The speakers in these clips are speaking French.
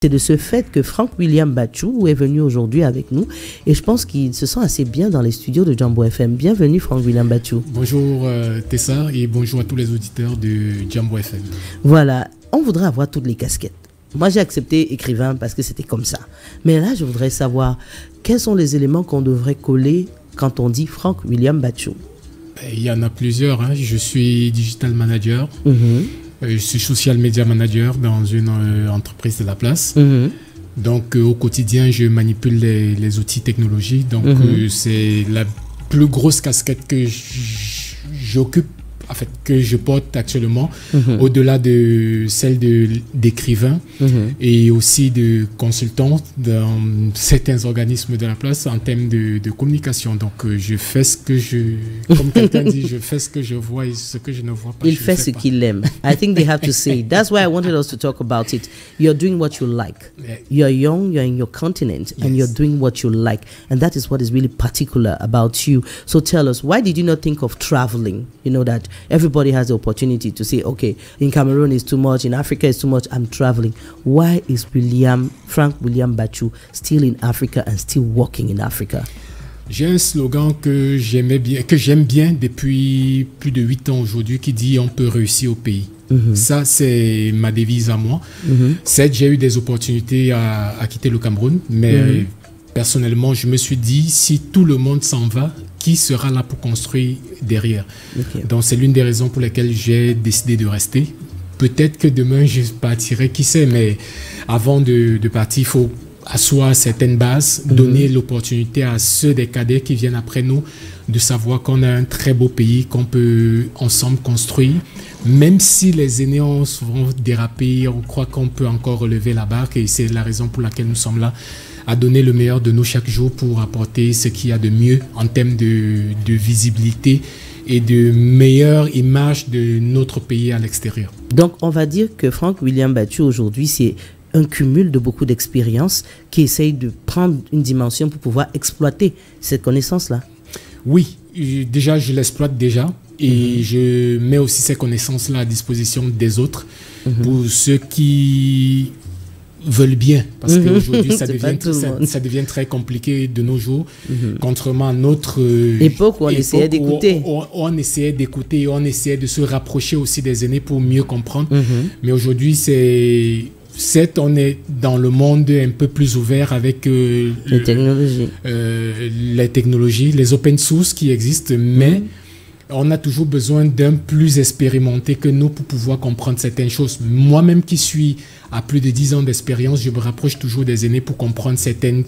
C'est de ce fait que Frank William Bachou est venu aujourd'hui avec nous et je pense qu'il se sent assez bien dans les studios de Jambo FM. Bienvenue Frank William Bachou. Bonjour Tessa et bonjour à tous les auditeurs de Jambo FM. Voilà, on voudrait avoir toutes les casquettes. Moi j'ai accepté écrivain parce que c'était comme ça. Mais là je voudrais savoir quels sont les éléments qu'on devrait coller quand on dit Frank William Bachou. Il y en a plusieurs. Je suis digital manager. Je suis social media manager dans une entreprise de la place. Donc, au quotidien, je manipule les outils technologiques. Donc, c'est la plus grosse casquette que j'occupe, en fait, que je porte actuellement, au-delà de celle d'écrivain et aussi de consultant dans certains organismes de la place en termes de communication. Donc, je fais ce que comme quelqu'un dit, je fais ce que je vois et ce que je ne vois pas. Il fait ce qu'il aime. I think they have to say. That's why I wanted us to talk about it. You're doing what you like. You're young, you're in your continent, and you're doing what you like. And that is what is really particular about you. So tell us, why did you not think of traveling? You know that everybody has the opportunity to say, okay, in Cameroon is too much, in Africa is too much, I'm traveling. Why is Frank William Bachou still in Africa and still working in Africa? J'ai un slogan que j'aime bien depuis plus de 8 ans aujourd'hui qui dit on peut réussir au pays. Ça, c'est ma devise à moi. Certes, j'ai eu des opportunités à quitter le Cameroun, mais personnellement, je me suis dit, si tout le monde s'en va, qui sera là pour construire derrière? Donc, c'est l'une des raisons pour lesquelles j'ai décidé de rester. Peut-être que demain, je partirai, qui sait, mais avant de partir, il faut asseoir certaines bases, donner l'opportunité à ceux des cadets qui viennent après nous de savoir qu'on a un très beau pays, qu'on peut ensemble construire. Même si les aînés ont souvent dérapé, on croit qu'on peut encore relever la barque et c'est la raison pour laquelle nous sommes là, à donner le meilleur de nous chaque jour pour apporter ce qu'il y a de mieux en termes de visibilité et de meilleure image de notre pays à l'extérieur. Donc, on va dire que Frank William Bachou, aujourd'hui, c'est un cumul de beaucoup d'expériences qui essaye de prendre une dimension pour pouvoir exploiter cette connaissance-là. Oui, déjà, je l'exploite déjà et je mets aussi ces connaissances-là à disposition des autres pour ceux qui veulent bien, parce qu'aujourd'hui ça devient très compliqué de nos jours, contrairement à notre époque où on essayait d'écouter. On essayait d'écouter, on essayait de se rapprocher aussi des aînés pour mieux comprendre. Mais aujourd'hui, certes, on est dans le monde un peu plus ouvert avec les technologies, les open source qui existent, mais on a toujours besoin d'un plus expérimenté que nous pour pouvoir comprendre certaines choses. Moi-même qui suis à plus de 10 ans d'expérience, je me rapproche toujours des aînés pour comprendre certains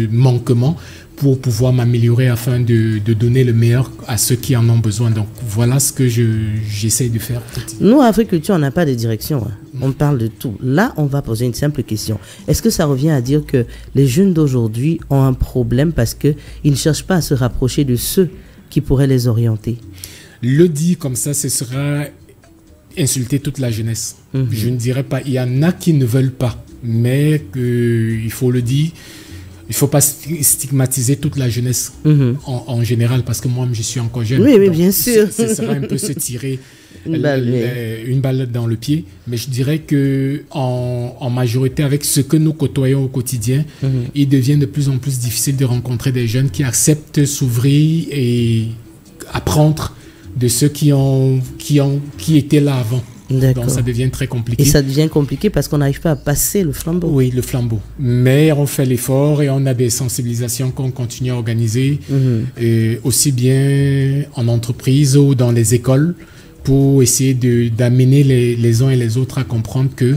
manquements, pour pouvoir m'améliorer afin de donner le meilleur à ceux qui en ont besoin. Donc voilà ce que j'essaie de faire. Nous, à Africulture, on n'a pas de direction. On parle de tout. Là, on va poser une simple question. Est-ce que ça revient à dire que les jeunes d'aujourd'hui ont un problème parce qu'ils ne cherchent pas à se rapprocher de ceux qui pourraient les orienter? Le dire comme ça, ce sera insulter toute la jeunesse. Je ne dirais pas, il y en a qui ne veulent pas, mais il faut le dire, il ne faut pas stigmatiser toute la jeunesse en général, parce que moi, je suis encore jeune. Oui, bien sûr. Ce sera un peu se tirer une balle dans le pied, mais je dirais qu'en majorité, avec ce que nous côtoyons au quotidien, il devient de plus en plus difficile de rencontrer des jeunes qui acceptent s'ouvrir et apprendre de ceux qui étaient là avant. Donc ça devient très compliqué. Et ça devient compliqué parce qu'on n'arrive pas à passer le flambeau. Oui, le flambeau. Mais on fait l'effort et on a des sensibilisations qu'on continue à organiser, aussi bien en entreprise ou dans les écoles, pour essayer d'amener les uns et les autres à comprendre que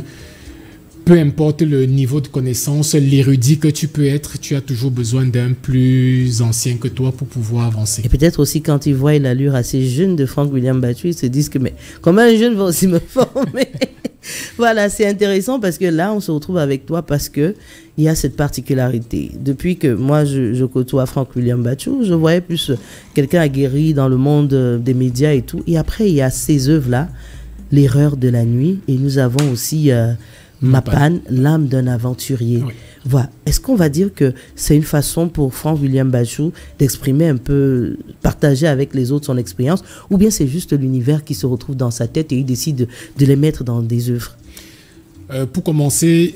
peu importe le niveau de connaissance, l'érudit que tu peux être, tu as toujours besoin d'un plus ancien que toi pour pouvoir avancer. Et peut-être aussi quand ils voient l'allure assez jeune de Frank William Bachou, ils se disent que mais comment un jeune va aussi me former? Voilà, c'est intéressant parce que là, on se retrouve avec toi parce que il y a cette particularité. Depuis que moi, je côtoie Frank William Bachou, je voyais plus quelqu'un aguerri dans le monde des médias et tout. Et après, il y a ces œuvres-là, L'erreur de la nuit, et nous avons aussi Mapan, l'âme d'un aventurier. Oui. Voilà. Est-ce qu'on va dire que c'est une façon pour Frank William Bachou d'exprimer un peu, partager avec les autres son expérience, ou bien c'est juste l'univers qui se retrouve dans sa tête et il décide de les mettre dans des œuvres? Pour commencer,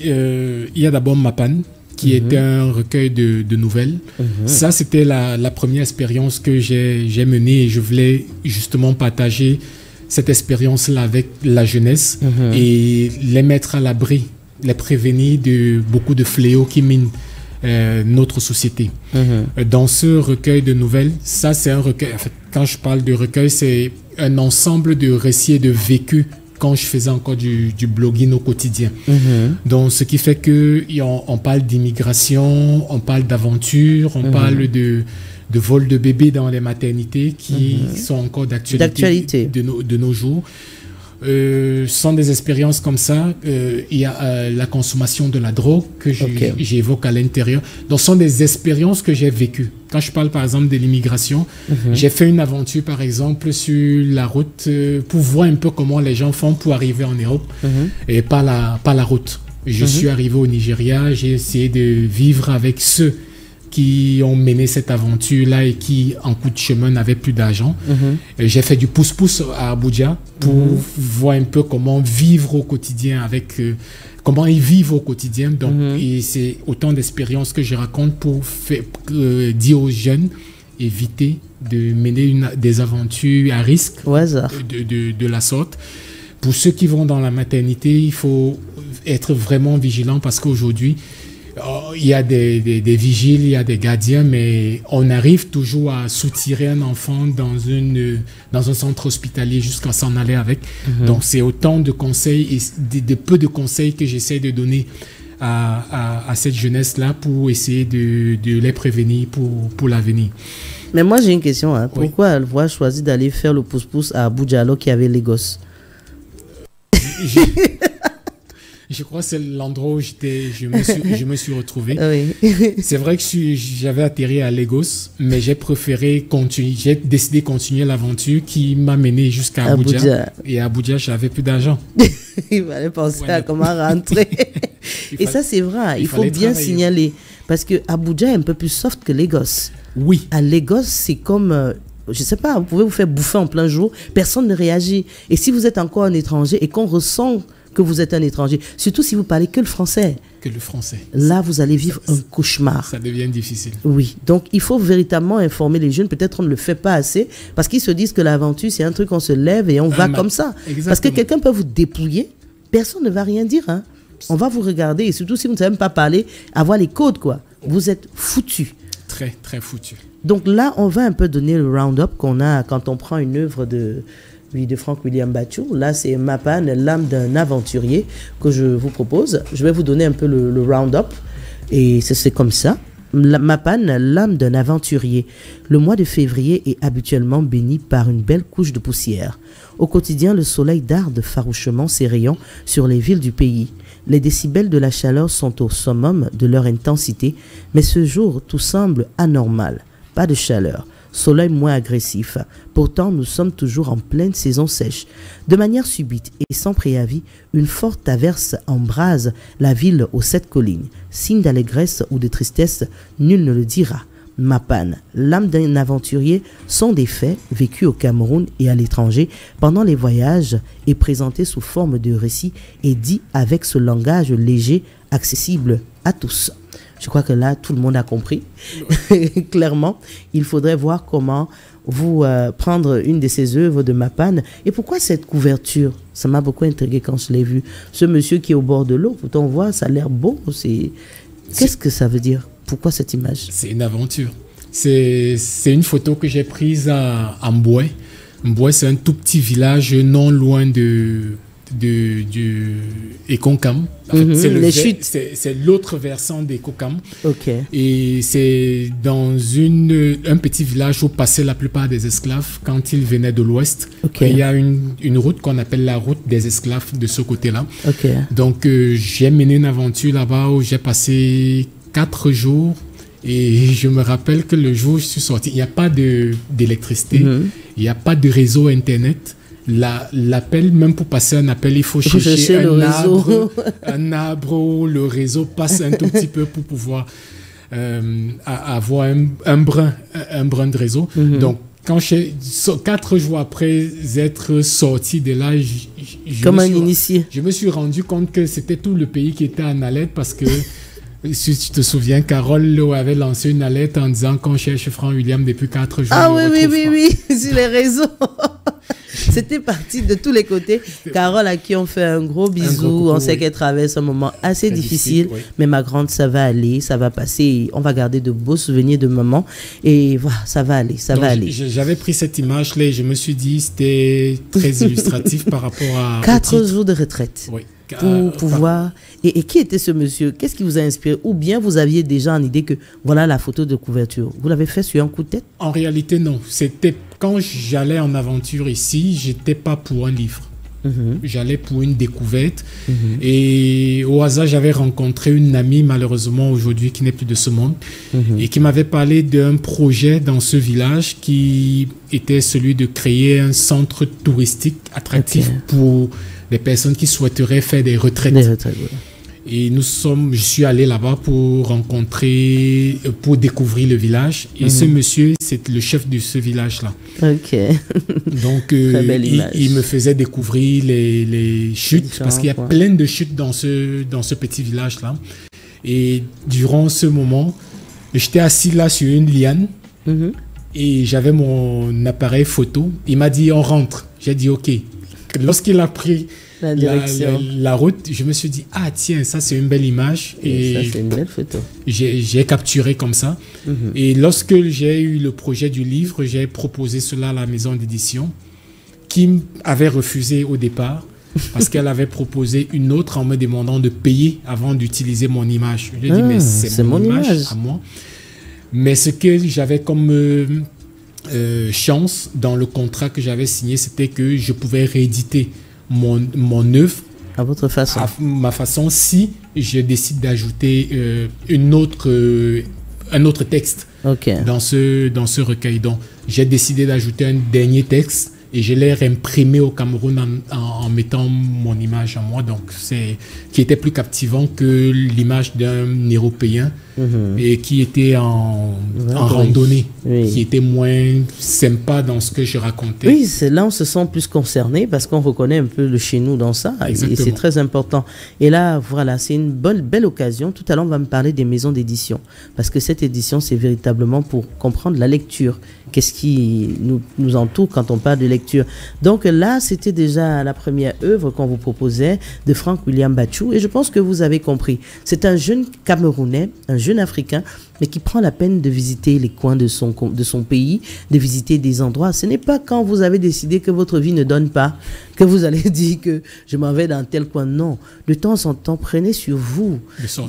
il y a d'abord Mapan, qui est un recueil de nouvelles. Ça, c'était la première expérience que j'ai menée et je voulais justement partager cette expérience-là avec la jeunesse et les mettre à l'abri, les prévenir de beaucoup de fléaux qui minent notre société. Dans ce recueil de nouvelles, ça c'est un recueil, en fait, quand je parle de recueil, c'est un ensemble de récits et de vécus quand je faisais encore du blogging au quotidien. Donc, ce qui fait que on parle d'immigration, on parle d'aventure, on parle de vol de bébés dans les maternités qui sont encore d'actualité de nos jours. Sont des expériences comme ça. Il y a la consommation de la drogue que j'évoque à l'intérieur. Donc, ce sont des expériences que j'ai vécues. Quand je parle, par exemple, de l'immigration, j'ai fait une aventure, par exemple, sur la route pour voir un peu comment les gens font pour arriver en Europe et pas la route. Je suis arrivé au Nigeria, j'ai essayé de vivre avec ceux qui ont mené cette aventure-là et qui, en coup de chemin, n'avaient plus d'argent. J'ai fait du pouce-pouce à Abuja pour voir un peu comment vivre au quotidien comment ils vivent au quotidien. Donc, et c'est autant d'expériences que je raconte pour dire aux jeunes, éviter de mener des aventures à risque de la sorte. Pour ceux qui vont dans la maternité, il faut être vraiment vigilant parce qu'aujourd'hui, il y a des vigiles, il y a des gardiens, mais on arrive toujours à soutirer un enfant dans un centre hospitalier jusqu'à s'en aller avec. Donc, c'est autant de conseils et de peu de conseils que j'essaie de donner à cette jeunesse-là pour essayer de les prévenir pour l'avenir. Mais moi, j'ai une question. Pourquoi Alvoie a choisi d'aller faire le pouce-pouce à Abuja alors qu'il y avait Lagos? Je crois que c'est l'endroit où je me suis retrouvé. Oui. C'est vrai que j'avais atterri à Lagos, mais j'ai décidé de continuer l'aventure qui m'a mené jusqu'à Abuja. Et à Abuja, je n'avais plus d'argent. Il fallait penser à comment rentrer. Et ça, c'est vrai. Il faut bien signaler. Parce que Abuja est un peu plus soft que Lagos. Oui. À Lagos, c'est comme... je ne sais pas, vous pouvez vous faire bouffer en plein jour. Personne ne réagit. Et si vous êtes encore un étranger et qu'on ressent que vous êtes un étranger, surtout si vous parlez que le français. Là, vous allez vivre un cauchemar. Ça devient difficile. Oui, donc il faut véritablement informer les jeunes. Peut-être on ne le fait pas assez parce qu'ils se disent que l'aventure, c'est un truc, on se lève et on va comme ça. Exactement. Parce que quelqu'un peut vous dépouiller, personne ne va rien dire. On va vous regarder et surtout si vous ne savez même pas parler, avoir les codes, quoi. Vous êtes foutu. Très, très foutu. Donc là, on va un peu donner le round-up qu'on a quand on prend une œuvre de Frank William Batchou. Là, c'est Mapan, l'âme d'un aventurier que je vous propose. Je vais vous donner un peu le round-up. Et c'est comme ça. Mapan, l'âme d'un aventurier. Le mois de février est habituellement béni par une belle couche de poussière. Au quotidien, le soleil darde farouchement ses rayons sur les villes du pays. Les décibels de la chaleur sont au summum de leur intensité, mais ce jour, tout semble anormal. Pas de chaleur. Soleil moins agressif. Pourtant, nous sommes toujours en pleine saison sèche. De manière subite et sans préavis, une forte averse embrase la ville aux 7 collines. Signe d'allégresse ou de tristesse, nul ne le dira. Mapan, l'âme d'un aventurier, sont des faits vécus au Cameroun et à l'étranger pendant les voyages et présentés sous forme de récits et dits avec ce langage léger, accessible à tous. Je crois que là, tout le monde a compris. Clairement, il faudrait voir comment vous prendre une de ces œuvres de Mapan. Et pourquoi cette couverture? Ça m'a beaucoup intrigué quand je l'ai vu. Ce monsieur qui est au bord de l'eau, pourtant on voit, ça a l'air beau. Qu'est-ce que ça veut dire? Pourquoi cette image? C'est une aventure. C'est une photo que j'ai prise à Mboué. Mboué, c'est un tout petit village non loin de Ekonkam. En fait, c'est l'autre versant d'Ekonkam. Okay. Et c'est dans un petit village où passaient la plupart des esclaves quand ils venaient de l'ouest. Okay. Il y a une route qu'on appelle la route des esclaves de ce côté-là. Okay. Donc j'ai mené une aventure là-bas où j'ai passé 4 jours. Et je me rappelle que le jour où je suis sorti, il n'y a pas d'électricité, il n'y a pas de réseau Internet. L'appel, même pour passer un appel, il faut chercher un arbre où le réseau passe un tout petit peu pour pouvoir avoir un brin de réseau. Donc, 4 jours après être sorti de là, comme un initié. Je me suis rendu compte que c'était tout le pays qui était en alerte parce que, si tu te souviens, Carole avait lancé une alerte en disant qu'on cherche Franck William depuis 4 jours. Ah oui, sur les réseaux. C'était parti de tous les côtés. Carole, à qui on fait un gros bisou. On sait qu'elle traverse un moment assez difficile. Oui. Mais ma grande, ça va aller, ça va passer. On va garder de beaux souvenirs de maman. Et voilà, ça va aller, ça va aller. J'avais pris cette image-là et je me suis dit c'était très illustratif par rapport à... 4 jours de retraite. Oui. Pour pouvoir... Et qui était ce monsieur? Qu'est-ce qui vous a inspiré? Ou bien vous aviez déjà en idée que voilà la photo de couverture? Vous l'avez fait sur un coup de tête? En réalité, non. C'était quand j'allais en aventure ici, j'étais pas pour un livre. J'allais pour une découverte. Et au hasard, j'avais rencontré une amie, malheureusement aujourd'hui, qui n'est plus de ce monde, et qui m'avait parlé d'un projet dans ce village qui était celui de créer un centre touristique attractif pour les personnes qui souhaiteraient faire des retraites. Et je suis allé là-bas pour découvrir le village. Et ce monsieur, c'est le chef de ce village-là. Ok. Donc, il me faisait découvrir les chutes, parce qu'il y a plein de chutes dans ce petit village-là. Et durant ce moment, j'étais assis là sur une liane et j'avais mon appareil photo. Il m'a dit, on rentre. J'ai dit, OK. Lorsqu'il a pris la route, je me suis dit, ah tiens, ça c'est une belle image. Et ça c'est une belle photo. J'ai capturé comme ça. Et lorsque j'ai eu le projet du livre, j'ai proposé cela à la maison d'édition qui avait refusé au départ parce qu'elle avait proposé une autre en me demandant de payer avant d'utiliser mon image. Je lui ai dit, mais c'est mon image à moi. Mais ce que j'avais comme... chance dans le contrat que j'avais signé, c'était que je pouvais rééditer mon œuvre à votre façon, à ma façon, si je décide d'ajouter un autre texte dans ce recueil. Donc j'ai décidé d'ajouter un dernier texte et je l'ai réimprimé au Cameroun en mettant mon image à moi, donc qui était plus captivant que l'image d'un Européen et qui était en randonnée, qui était moins sympa dans ce que je racontais. Oui, c'est là on se sent plus concerné parce qu'on reconnaît un peu le chez nous dans ça. Exactement. Et c'est très important. Et là, voilà, c'est une belle occasion. Tout à l'heure, on va me parler des maisons d'édition parce que cette édition, c'est véritablement pour comprendre la lecture. Qu'est-ce qui nous entoure quand on parle de lecture. Donc là, c'était déjà la première œuvre qu'on vous proposait de Franck William Batchou. Et je pense que vous avez compris. C'est un jeune Camerounais, un jeune Africain, mais qui prend la peine de visiter les coins de son pays, de visiter des endroits. Ce n'est pas quand vous avez décidé que votre vie ne donne pas, que vous allez dire que je m'en vais dans tel coin. Non, de temps en temps, prenez sur vous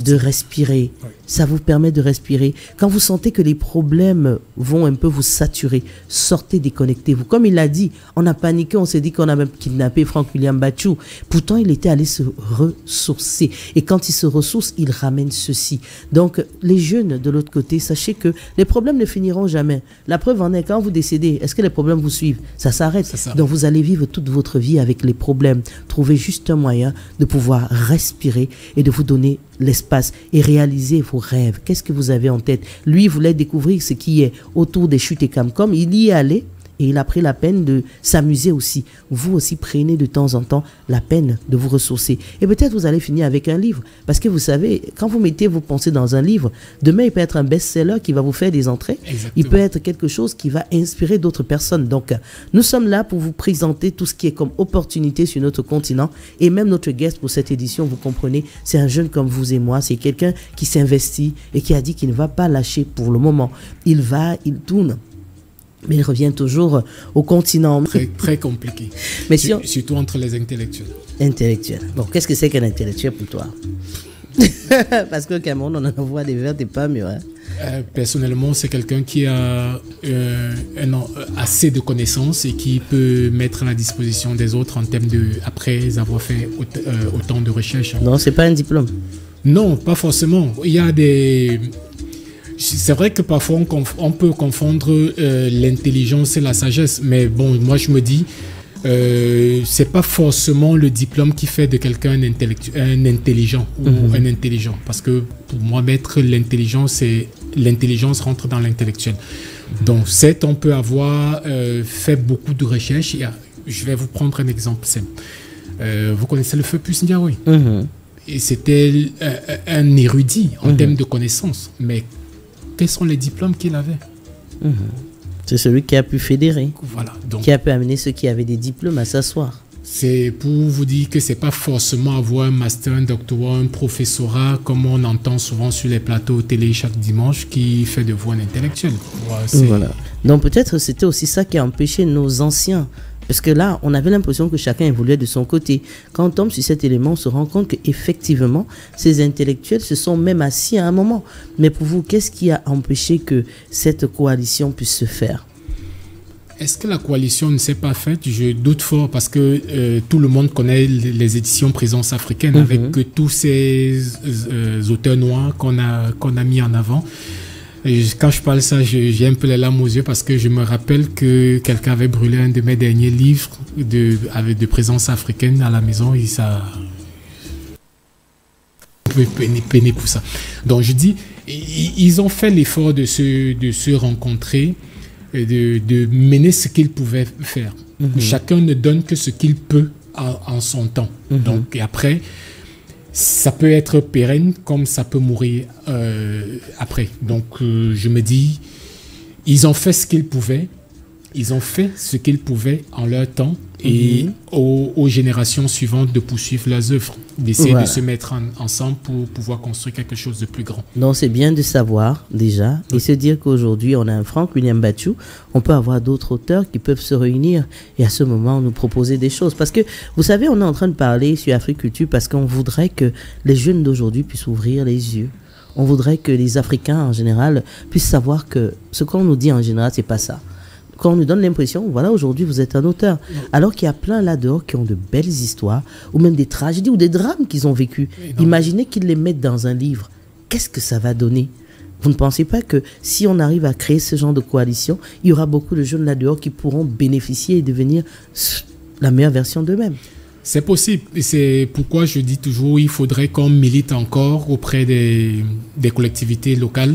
de respirer. Oui. Ça vous permet de respirer. Quand vous sentez que les problèmes vont un peu vous saturer, sortez, déconnectez-vous. Comme il l'a dit, on a paniqué, on s'est dit qu'on a même kidnappé Franck William Batchou. Pourtant, il était allé se ressourcer. Et quand il se ressource, il ramène ceci. Donc, les jeunes de l'autre côté, sachez que les problèmes ne finiront jamais. La preuve en est, quand vous décédez, est-ce que les problèmes vous suivent? Ça s'arrête. Donc, vous allez vivre toute votre vie avec les problèmes. Trouvez juste un moyen de pouvoir respirer et de vous donner l'espace et réaliser vos rêves. Qu'est-ce que vous avez en tête? Lui voulait découvrir ce qui est autour des chutes et Camcom. Il y est allé. Et il a pris la peine de s'amuser aussi. Vous aussi, prenez de temps en temps la peine de vous ressourcer. Et peut-être vous allez finir avec un livre. Parce que vous savez, quand vous mettez vos pensées dans un livre, demain, il peut être un best-seller qui va vous faire des entrées. Exactement. Il peut être quelque chose qui va inspirer d'autres personnes. Donc, nous sommes là pour vous présenter tout ce qui est comme opportunité sur notre continent. Et même notre guest pour cette édition, vous comprenez, c'est un jeune comme vous et moi. C'est quelqu'un qui s'investit et qui a dit qu'il ne va pas lâcher pour le moment. Il tourne. Mais il revient toujours au continent. Très, très compliqué. Mais surtout entre les intellectuels. Intellectuels. Bon, qu'est-ce que c'est qu'un intellectuel pour toi? Parce qu'au Cameroun, on en voit des vertes et pas mûres. Personnellement, c'est quelqu'un qui a assez de connaissances et qui peut mettre à la disposition des autres en termes après avoir fait autant de recherches. Non, c'est pas un diplôme. Non, pas forcément. Il y a des... C'est vrai que parfois on peut confondre l'intelligence et la sagesse, mais bon, moi je me dis, c'est pas forcément le diplôme qui fait de quelqu'un un intelligent ou un intelligent, parce que pour moi, l'intelligence rentre dans l'intellectuel. Donc, certes, on peut avoir fait beaucoup de recherches. Je vais vous prendre un exemple simple. Vous connaissez le feu Puss Ndiaye. Et c'était un érudit en termes de connaissances. Mais quels sont les diplômes qu'il avait? C'est celui qui a pu fédérer, voilà, donc, qui a pu amener ceux qui avaient des diplômes à s'asseoir. C'est pour vous dire que c'est pas forcément avoir un master, un doctorat, un professorat, comme on entend souvent sur les plateaux télé chaque dimanche, qui fait de vous un intellectuel. Voilà. Donc peut-être c'était aussi ça qui a empêché nos anciens. Parce que là, on avait l'impression que chacun évoluait de son côté. Quand on tombe sur cet élément, on se rend compte qu'effectivement, ces intellectuels se sont même assis à un moment. Mais pour vous, qu'est-ce qui a empêché que cette coalition puisse se faire? Est-ce que la coalition ne s'est pas faite? Je doute fort parce que tout le monde connaît les éditions Présence africaine avec tous ces auteurs noirs qu'on a mis en avant. Et quand je parle ça, j'ai un peu les larmes aux yeux parce que je me rappelle que quelqu'un avait brûlé un de mes derniers livres avec de Présence africaine à la maison et ça... On peut peiner pour ça. Donc je dis, ils ont fait l'effort de se rencontrer, de mener ce qu'ils pouvaient faire. Chacun ne donne que ce qu'il peut en son temps. Donc, et après, ça peut être pérenne comme ça peut mourir après. Donc, je me dis, ils ont fait ce qu'ils pouvaient. Ils ont fait ce qu'ils pouvaient en leur temps et aux générations suivantes de poursuivre leurs œuvres, d'essayer de se mettre ensemble pour pouvoir construire quelque chose de plus grand. Donc c'est bien de savoir déjà et se dire qu'aujourd'hui on a un Frank William Bathiou, on peut avoir d'autres auteurs qui peuvent se réunir et à ce moment nous proposer des choses. Parce que vous savez, on est en train de parler sur Africulture parce qu'on voudrait que les jeunes d'aujourd'hui puissent ouvrir les yeux. On voudrait que les Africains en général puissent savoir que ce qu'on nous dit en général, c'est pas ça. Quand on nous donne l'impression, voilà, aujourd'hui vous êtes un auteur. Alors qu'il y a plein là-dehors qui ont de belles histoires, ou même des tragédies ou des drames qu'ils ont vécus. Imaginez qu'ils les mettent dans un livre. Qu'est-ce que ça va donner? Vous ne pensez pas que si on arrive à créer ce genre de coalition, il y aura beaucoup de jeunes là-dehors qui pourront bénéficier et devenir la meilleure version d'eux-mêmes? C'est possible. Et c'est pourquoi je dis toujours il faudrait qu'on milite encore auprès des collectivités locales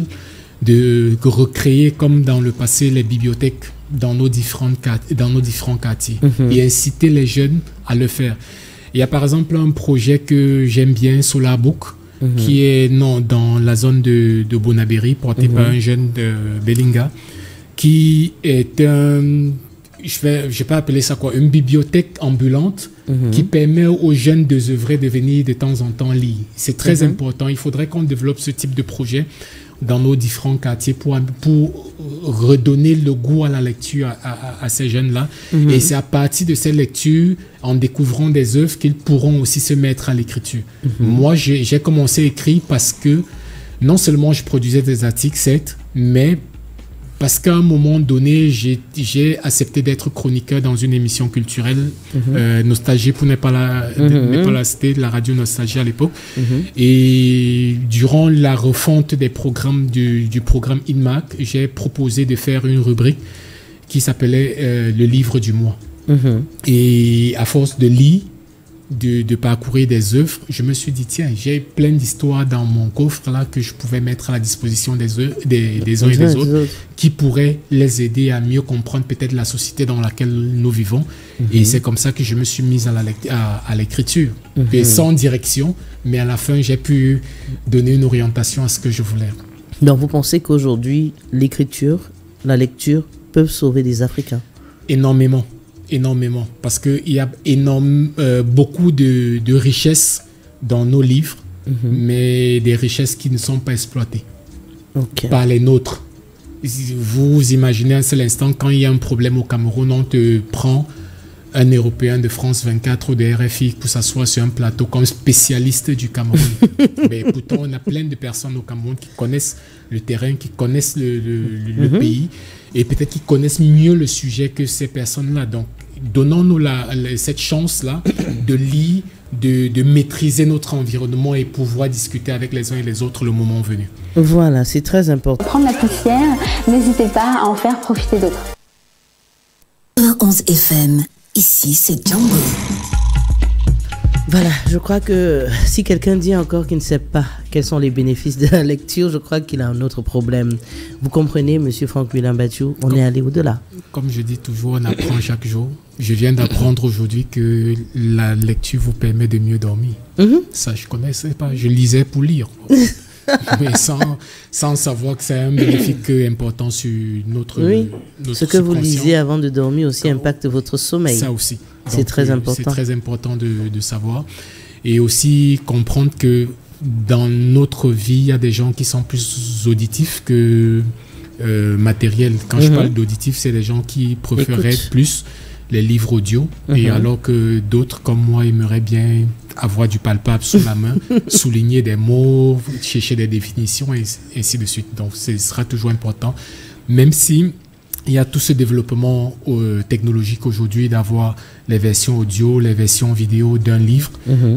de recréer comme dans le passé les bibliothèques dans nos différents quartiers et inciter les jeunes à le faire. Il y a par exemple un projet que j'aime bien, Solar Book, qui est dans la zone de Bonabéry, porté par un jeune de Bellinga, qui est je vais pas appeler ça quoi, une bibliothèque ambulante qui permet aux jeunes de venir de temps en temps lire. C'est très important. Il faudrait qu'on développe ce type de projet dans nos différents quartiers pour redonner le goût à la lecture à ces jeunes-là. Et c'est à partir de ces lectures, en découvrant des œuvres, qu'ils pourront aussi se mettre à l'écriture. Moi, j'ai commencé à écrire parce que non seulement je produisais des articles, certes, mais parce qu'à un moment donné, j'ai accepté d'être chroniqueur dans une émission culturelle, Nostalgie pour ne pas la citer, la radio Nostalgie à l'époque. Et durant la refonte des programmes du programme INMAC, j'ai proposé de faire une rubrique qui s'appelait le livre du mois. Et à force de lire, de parcourir des œuvres, je me suis dit, tiens, j'ai plein d'histoires dans mon coffre là que je pouvais mettre à la disposition des uns et des autres qui pourraient les aider à mieux comprendre peut-être la société dans laquelle nous vivons. Et c'est comme ça que je me suis mise à l'écriture. Et sans direction, mais à la fin, j'ai pu donner une orientation à ce que je voulais. Donc vous pensez qu'aujourd'hui, l'écriture, la lecture peuvent sauver des Africains? Énormément. Énormément, parce qu'il y a beaucoup de richesses dans nos livres, mais des richesses qui ne sont pas exploitées par les nôtres. Vous imaginez un seul instant, quand il y a un problème au Cameroun, on te prend un Européen de France 24 ou de RFI pour s'asseoir sur un plateau comme spécialiste du Cameroun. Mais pourtant, on a plein de personnes au Cameroun qui connaissent le terrain, qui connaissent le pays, et peut-être qui connaissent mieux le sujet que ces personnes-là. Donc, donnons-nous cette chance-là de lire, de maîtriser notre environnement et pouvoir discuter avec les uns et les autres le moment venu. Voilà, c'est très important. Prendre la poussière, n'hésitez pas à en faire profiter d'autres. 11 FM, ici c'est Django. Voilà, je crois que si quelqu'un dit encore qu'il ne sait pas quels sont les bénéfices de la lecture, je crois qu'il a un autre problème. Vous comprenez, Monsieur Franck-William Bathiou, on est allé au-delà. Comme je dis toujours, on apprend chaque jour. Je viens d'apprendre aujourd'hui que la lecture vous permet de mieux dormir. Ça, je ne connaissais pas. Je lisais pour lire. Mais sans savoir que c'est un bénéfice important sur notre ce que vous lisez avant de dormir aussi impacte votre sommeil. Ça aussi. C'est très important. C'est très important de savoir. Et aussi comprendre que dans notre vie, il y a des gens qui sont plus auditifs que matériels. Quand je parle d'auditifs, c'est des gens qui préféraient plus les livres audio. Et alors que d'autres, comme moi, aimeraient bien avoir du palpable sous la main, souligner des mots, chercher des définitions, et ainsi de suite. Donc, ce sera toujours important. Même si il y a tout ce développement technologique aujourd'hui d'avoir les versions audio, les versions vidéo d'un livre.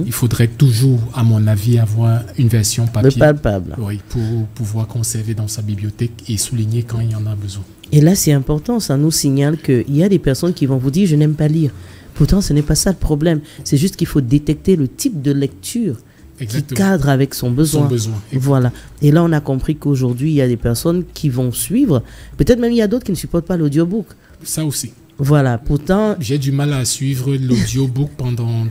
Il faudrait toujours, à mon avis, avoir une version papier. Le palpable. Oui, pour pouvoir conserver dans sa bibliothèque et souligner quand il y en a besoin. Et là, c'est important, ça nous signale qu'il y a des personnes qui vont vous dire « je n'aime pas lire ». Pourtant, ce n'est pas ça le problème. C'est juste qu'il faut détecter le type de lecture qui cadre avec son besoin. Voilà. Et là, on a compris qu'aujourd'hui, il y a des personnes qui vont suivre. Peut-être même il y a d'autres qui ne supportent pas l'audiobook. Ça aussi. Voilà. Pourtant... J'ai du mal à suivre l'audiobook pendant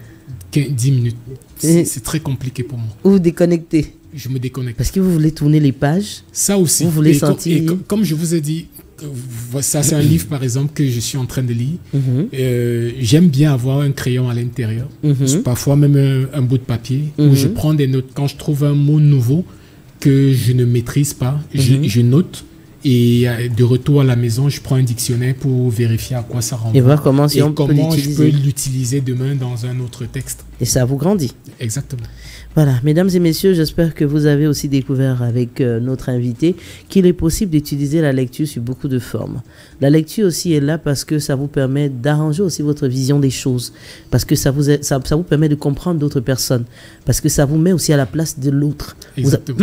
10 minutes. C'est très compliqué pour moi. Ou vous déconnectez. Je me déconnecte. Parce que vous voulez tourner les pages. Ça aussi. Vous voulez sentir... Comme je vous ai dit, ça c'est un livre par exemple que je suis en train de lire. J'aime bien avoir un crayon à l'intérieur, parfois même un bout de papier où je prends des notes. Quand je trouve un mot nouveau que je ne maîtrise pas, je note, et de retour à la maison je prends un dictionnaire pour vérifier à quoi ça renvoie et voir comment, je peux l'utiliser demain dans un autre texte. Et ça vous grandit. Exactement. Voilà, mesdames et messieurs, j'espère que vous avez aussi découvert avec notre invité qu'il est possible d'utiliser la lecture sur beaucoup de formes. La lecture aussi est là parce que ça vous permet d'arranger aussi votre vision des choses, parce que ça vous permet de comprendre d'autres personnes, parce que ça vous met aussi à la place de l'autre. Exactement.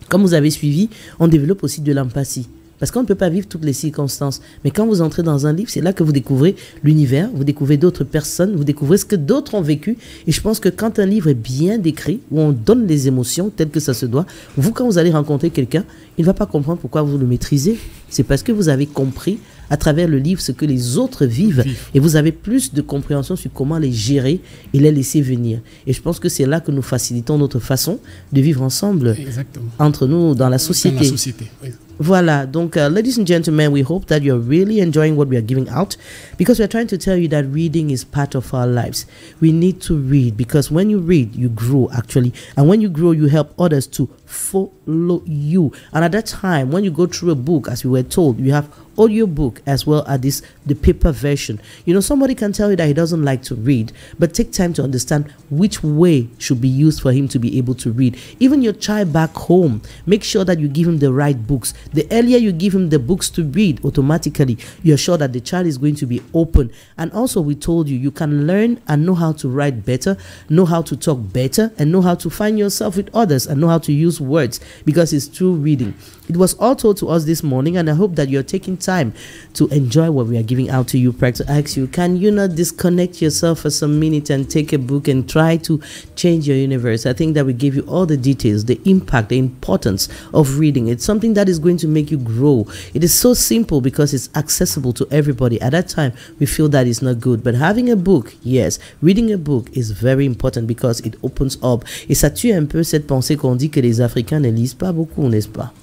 Comme vous avez suivi, on développe aussi de l'empathie. Parce qu'on ne peut pas vivre toutes les circonstances. Mais quand vous entrez dans un livre, c'est là que vous découvrez l'univers, vous découvrez d'autres personnes, vous découvrez ce que d'autres ont vécu. Et je pense que quand un livre est bien décrit, où on donne les émotions telles que ça se doit, vous, quand vous allez rencontrer quelqu'un, il ne va pas comprendre pourquoi vous le maîtrisez. C'est parce que vous avez compris à travers le livre ce que les autres vivent. Et vous avez plus de compréhension sur comment les gérer et les laisser venir. Et je pense que c'est là que nous facilitons notre façon de vivre ensemble. Exactement. Entre nous, dans la société. Dans la société, oui. Voilà, donc ladies and gentlemen, we hope that you're really enjoying what we are giving out, because we're trying to tell you that reading is part of our lives. We need to read, because when you read, you grow actually, and when you grow, you help others to follow you. And at that time, when you go through a book, as we were told, you have audiobook as well as the paper version. You know, somebody can tell you that he doesn't like to read, but take time to understand which way should be used for him to be able to read. Even your child back home, make sure that you give him the right books. The earlier you give him the books to read, automatically you're sure that the child is going to be open. And also, we told you, you can learn and know how to write better, know how to talk better, and know how to find yourself with others, and know how to use words, because it's through reading. It was all told to us this morning, and I hope that you're taking time to enjoy what we are giving out to you. To ask you, can you not disconnect yourself for some minutes and take a book and try to change your universe? I think that we gave you all the details, the impact, the importance of reading. It's something that is going to make you grow. It is so simple because it's accessible to everybody. At that time, we feel that it's not good. But having a book, yes, reading a book is very important because it opens up. Et ça tue un peu cette pensée qu'on dit que les Africains ne lisent pas beaucoup, n'est-ce pas?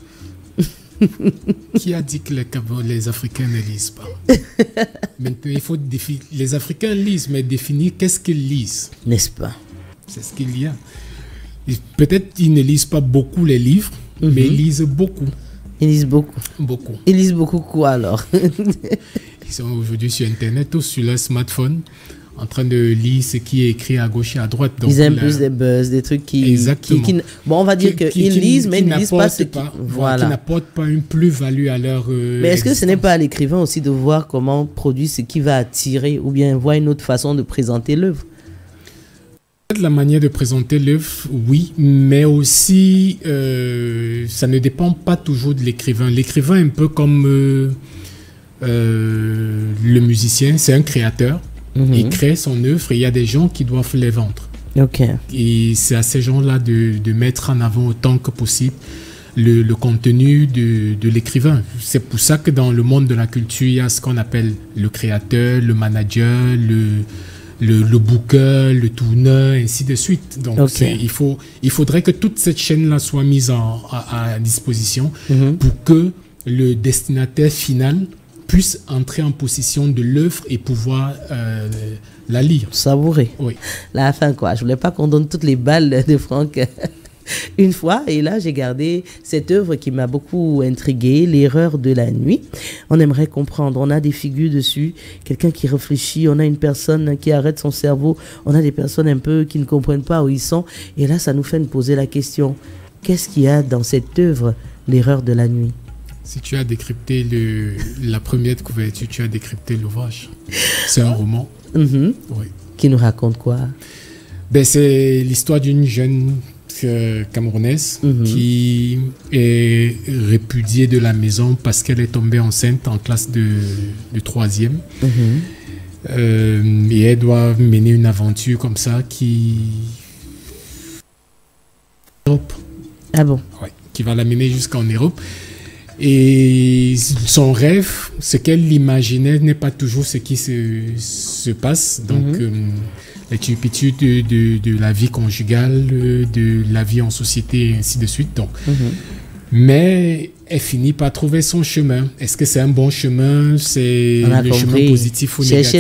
Qui a dit que les Africains ne lisent pas? Maintenant, il faut définir. Les Africains lisent, mais définir qu'est-ce qu'ils lisent. N'est-ce pas? C'est ce qu'il y a. Peut-être qu'ils ne lisent pas beaucoup les livres, mais ils lisent beaucoup. Ils lisent beaucoup. Beaucoup. Ils lisent beaucoup quoi alors? Ils sont aujourd'hui sur Internet ou sur leur smartphone, en train de lire ce qui est écrit à gauche et à droite. Donc ils aiment plus des buzz, des trucs qui... Exactement. Bon, on va dire qu'ils lisent, mais ils ne lisent pas ce qui... Voilà. Qui n'apportent pas une plus-value à leur mais est-ce que ce n'est pas à l'écrivain aussi de voir comment produire ce qui va attirer, ou bien voir une autre façon de présenter l'œuvre? La manière de présenter l'œuvre, oui, mais aussi, ça ne dépend pas toujours de l'écrivain. L'écrivain est un peu comme le musicien, c'est un créateur. Il crée son œuvre et il y a des gens qui doivent les vendre. Ok. Et c'est à ces gens-là de mettre en avant autant que possible le contenu de l'écrivain. C'est pour ça que dans le monde de la culture, il y a ce qu'on appelle le créateur, le manager, le booker, le tourneur, ainsi de suite. Donc, il faudrait que toute cette chaîne-là soit mise à disposition pour que le destinataire final puisse entrer en possession de l'œuvre et pouvoir la lire. Savourer. Oui. La fin, quoi. Je voulais pas qu'on donne toutes les balles de Franck une fois. Et là, j'ai gardé cette œuvre qui m'a beaucoup intriguée, L'erreur de la nuit. On aimerait comprendre. On a des figures dessus. Quelqu'un qui réfléchit. On a une personne qui arrête son cerveau. On a des personnes un peu qui ne comprennent pas où ils sont. Et là, ça nous fait nous poser la question. Qu'est-ce qu'il y a dans cette œuvre, L'erreur de la nuit? Si tu as décrypté la première couverture, tu as décrypté l'ouvrage. C'est un roman. Oui. Qui nous raconte quoi? C'est l'histoire d'une jeune camerounaise qui est répudiée de la maison parce qu'elle est tombée enceinte en classe de 3e. Et elle doit mener une aventure comme ça Ah bon? Oui, qui va la mener jusqu'en Europe. Et son rêve, ce qu'elle imaginait n'est pas toujours ce qui se passe. Donc, les turpitudes de la vie conjugale, de la vie en société, et ainsi de suite. Donc, mais elle finit par trouver son chemin. Est-ce que c'est un bon chemin? C'est le chemin positif ou négatif?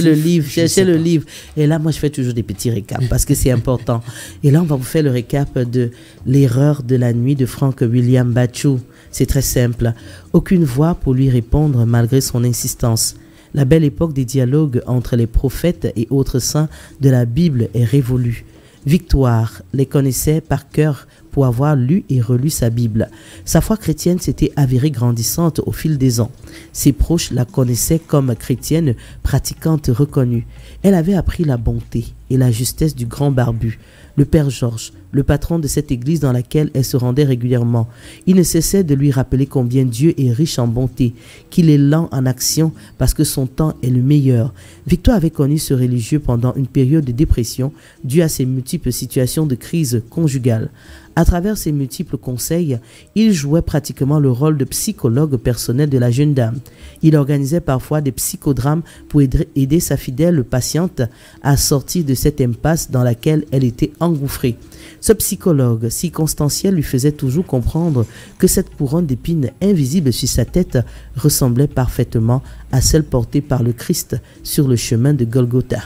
Cherchez le livre. Et là, moi, je fais toujours des petits récaps parce que c'est important. Et là, on va vous faire le récap de L'erreur de la nuit de Frank William Bachou. C'est très simple. Aucune voix pour lui répondre malgré son insistance. La belle époque des dialogues entre les prophètes et autres saints de la Bible est révolue. Victoire les connaissait par cœur pour avoir lu et relu sa Bible. Sa foi chrétienne s'était avérée grandissante au fil des ans. Ses proches la connaissaient comme chrétienne pratiquante reconnue. Elle avait appris la bonté et la justesse du grand barbu, le Père Georges, le patron de cette église dans laquelle elle se rendait régulièrement. Il ne cessait de lui rappeler combien Dieu est riche en bonté, qu'il est lent en action parce que son temps est le meilleur. Victoire avait connu ce religieux pendant une période de dépression due à ses multiples situations de crise conjugale. À travers ses multiples conseils, il jouait pratiquement le rôle de psychologue personnel de la jeune dame. Il organisait parfois des psychodrames pour aider sa fidèle patiente à sortir de cette impasse dans laquelle elle était engouffrée. Ce psychologue circonstanciel lui faisait toujours comprendre que cette couronne d'épines invisible sur sa tête ressemblait parfaitement à celle portée par le Christ sur le chemin de Golgotha.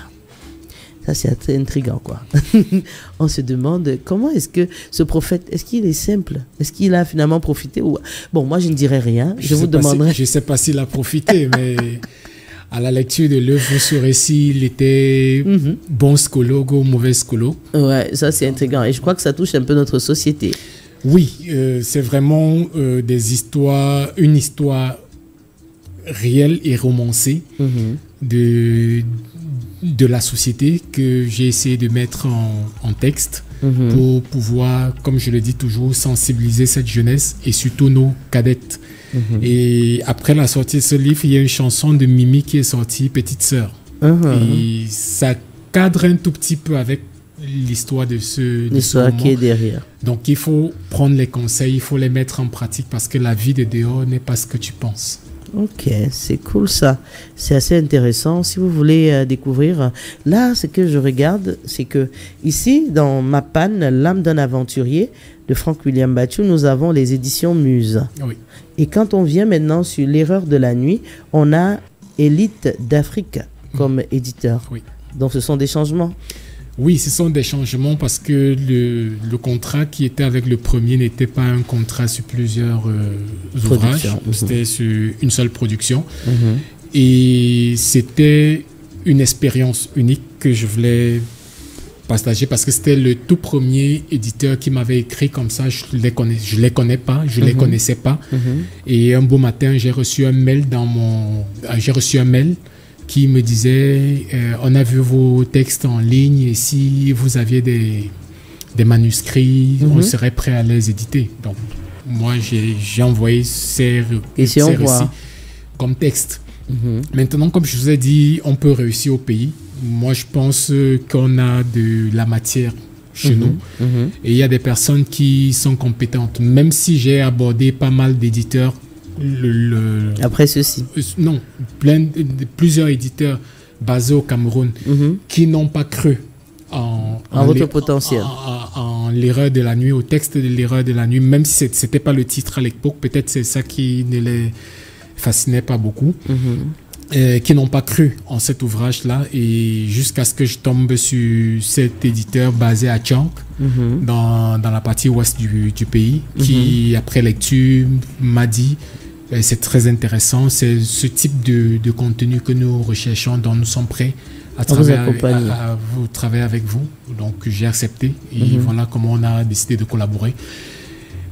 Ça, c'est très intriguant, quoi. On se demande comment est-ce que ce prophète, est-ce qu'il est simple? Est-ce qu'il a finalement profité? Bon, moi, je ne dirais rien. Je vous demanderai. Je ne sais pas s'il a profité, mais à la lecture de l'œuvre, vous saurez s'il était bon scologue ou mauvais scologue. Ouais, ça, c'est intriguant. Et je crois que ça touche un peu notre société. Oui, c'est vraiment une histoire réelle et romancée de la société que j'ai essayé de mettre en texte pour pouvoir, comme je le dis toujours, sensibiliser cette jeunesse et surtout nos cadettes. Et après la sortie de ce livre, il y a une chanson de Mimi qui est sortie, Petite Sœur. Et ça cadre un tout petit peu avec l'histoire de l'histoire qui est derrière. Donc il faut prendre les conseils, il faut les mettre en pratique parce que la vie de dehors n'est pas ce que tu penses. Ok, c'est cool ça. C'est assez intéressant. Si vous voulez découvrir, là, ce que je regarde, c'est que ici, dans ma panne, L'âme d'un aventurier de Frank William Bachou, nous avons les éditions Muse. Oui. Et quand on vient maintenant sur L'erreur de la nuit, on a Élite d'Afrique comme éditeur. Oui. Donc, ce sont des changements. Oui, ce sont des changements parce que le contrat qui était avec le premier n'était pas un contrat sur plusieurs ouvrages. C'était sur une seule production. Et c'était une expérience unique que je voulais partager parce que c'était le tout premier éditeur qui m'avait écrit comme ça. Je les connaissais pas. Et un beau matin, j'ai reçu un mail qui me disait on a vu vos textes en ligne et si vous aviez des manuscrits, on serait prêt à les éditer. Donc, moi, j'ai envoyé ces récits comme texte. Maintenant, comme je vous ai dit, on peut réussir au pays. Moi, je pense qu'on a de la matière chez nous. Et il y a des personnes qui sont compétentes. Même si j'ai abordé pas mal d'éditeurs, après ceci. Non, plusieurs éditeurs basés au Cameroun qui n'ont pas cru en votre potentiel. En l'erreur de la nuit, au texte de l'erreur de la nuit, même si c'était pas le titre à l'époque, peut-être c'est ça qui ne les fascinait pas beaucoup. Qui n'ont pas cru en cet ouvrage-là, et jusqu'à ce que je tombe sur cet éditeur basé à Tchang, dans la partie ouest du pays, qui, après lecture, m'a dit c'est très intéressant, c'est ce type de contenu que nous recherchons, dont nous sommes prêts à travailler avec vous. Donc j'ai accepté, et voilà comment on a décidé de collaborer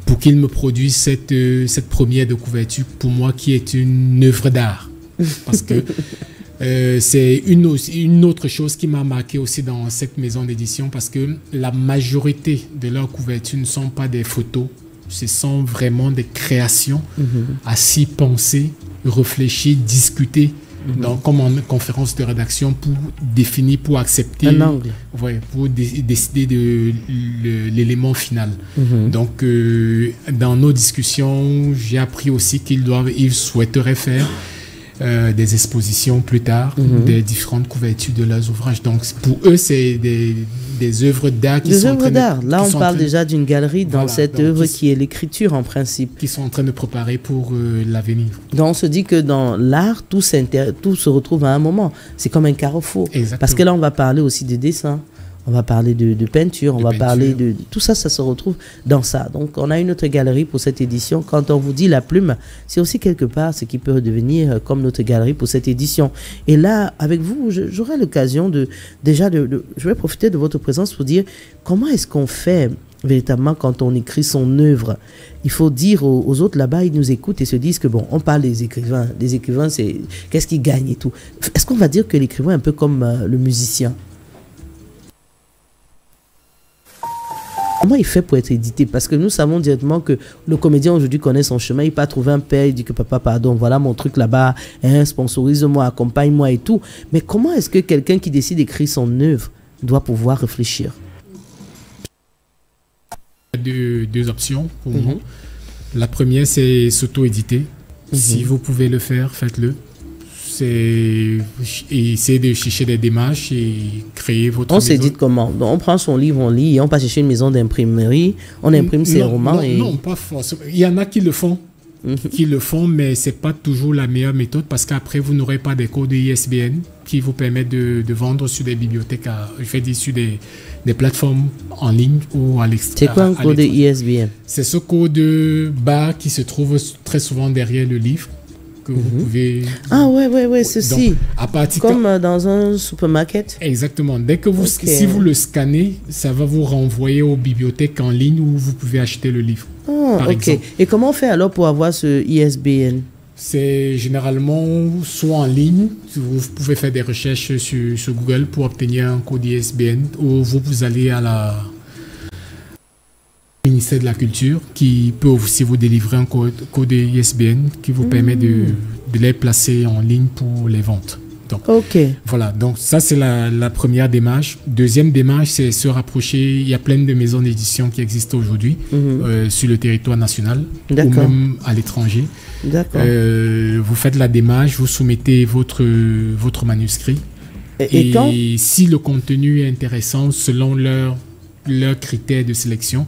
pour qu'il me produise cette première de couverture, pour moi, qui est une œuvre d'art. Parce que c'est une autre chose qui m'a marqué aussi dans cette maison d'édition, parce que la majorité de leurs couvertures ne sont pas des photos, ce sont vraiment des créations assis, penser, réfléchir, discuter, donc, comme en conférence de rédaction, pour définir, pour accepter un angle, pour décider de l'élément final. Donc dans nos discussions, j'ai appris aussi qu'ils souhaiteraient faire des expositions plus tard, des différentes couvertures de leurs ouvrages. Donc pour eux, c'est des œuvres d'art qui sont en train de... Là, on parle déjà d'une galerie dans cette œuvre qui est l'écriture en principe. Qui sont en train de préparer pour l'avenir. Donc on se dit que dans l'art, tout se retrouve à un moment. C'est comme un carrefour. Exactement. Parce que là, on va parler aussi de dessin. On va parler de peinture, on va parler de... Tout ça, ça se retrouve dans ça. Donc, on a une autre galerie pour cette édition. Quand on vous dit la plume, c'est aussi quelque part ce qui peut redevenir comme notre galerie pour cette édition. Et là, avec vous, j'aurai l'occasion je vais profiter de votre présence pour dire comment est-ce qu'on fait véritablement quand on écrit son œuvre. Il faut dire aux autres là-bas, ils nous écoutent et se disent que bon, on parle des écrivains. Les écrivains, c'est qu'est-ce qu'ils gagnent et tout. Est-ce qu'on va dire que l'écrivain est un peu comme le musicien? Comment il fait pour être édité? Parce que nous savons directement que le comédien aujourd'hui connaît son chemin. Il peut trouver un père, il dit que papa, pardon, voilà mon truc là-bas, sponsorise-moi, accompagne-moi et tout. Mais comment est-ce que quelqu'un qui décide d'écrire son œuvre doit pouvoir réfléchir? Il y a deux options pour moi. La première, c'est s'auto-éditer. Si vous pouvez le faire, faites-le. Essayer de chercher des démarches et créer votre maison. On s'édite comment? Donc, on prend son livre, on lit, et on passe chercher une maison d'imprimerie, on imprime ses romans. Non, pas forcément. Il y en a qui le font. Mais ce n'est pas toujours la meilleure méthode, parce qu'après, vous n'aurez pas des codes ISBN qui vous permettent de vendre sur des bibliothèques, sur des plateformes en ligne ou à l'extérieur. C'est quoi un code ISBN? C'est ce code barre qui se trouve très souvent derrière le livre. Que vous pouvez... Ah ouais, ceci. Donc, comme dans un supermarket. Exactement. Dès que si vous le scannez, ça va vous renvoyer aux bibliothèques en ligne où vous pouvez acheter le livre. Par exemple. Et comment on fait alors pour avoir ce ISBN? C'est généralement soit en ligne, vous pouvez faire des recherches sur Google pour obtenir un code ISBN, ou vous allez à la ministère de la Culture qui peut aussi vous délivrer un code ISBN qui vous permet de les placer en ligne pour les ventes. Donc, voilà, donc ça c'est la première démarche. Deuxième démarche, c'est se rapprocher. Il y a plein de maisons d'édition qui existent aujourd'hui sur le territoire national ou même à l'étranger. Vous faites la démarche, vous soumettez votre manuscrit. Et si le contenu est intéressant selon leurs critères de sélection,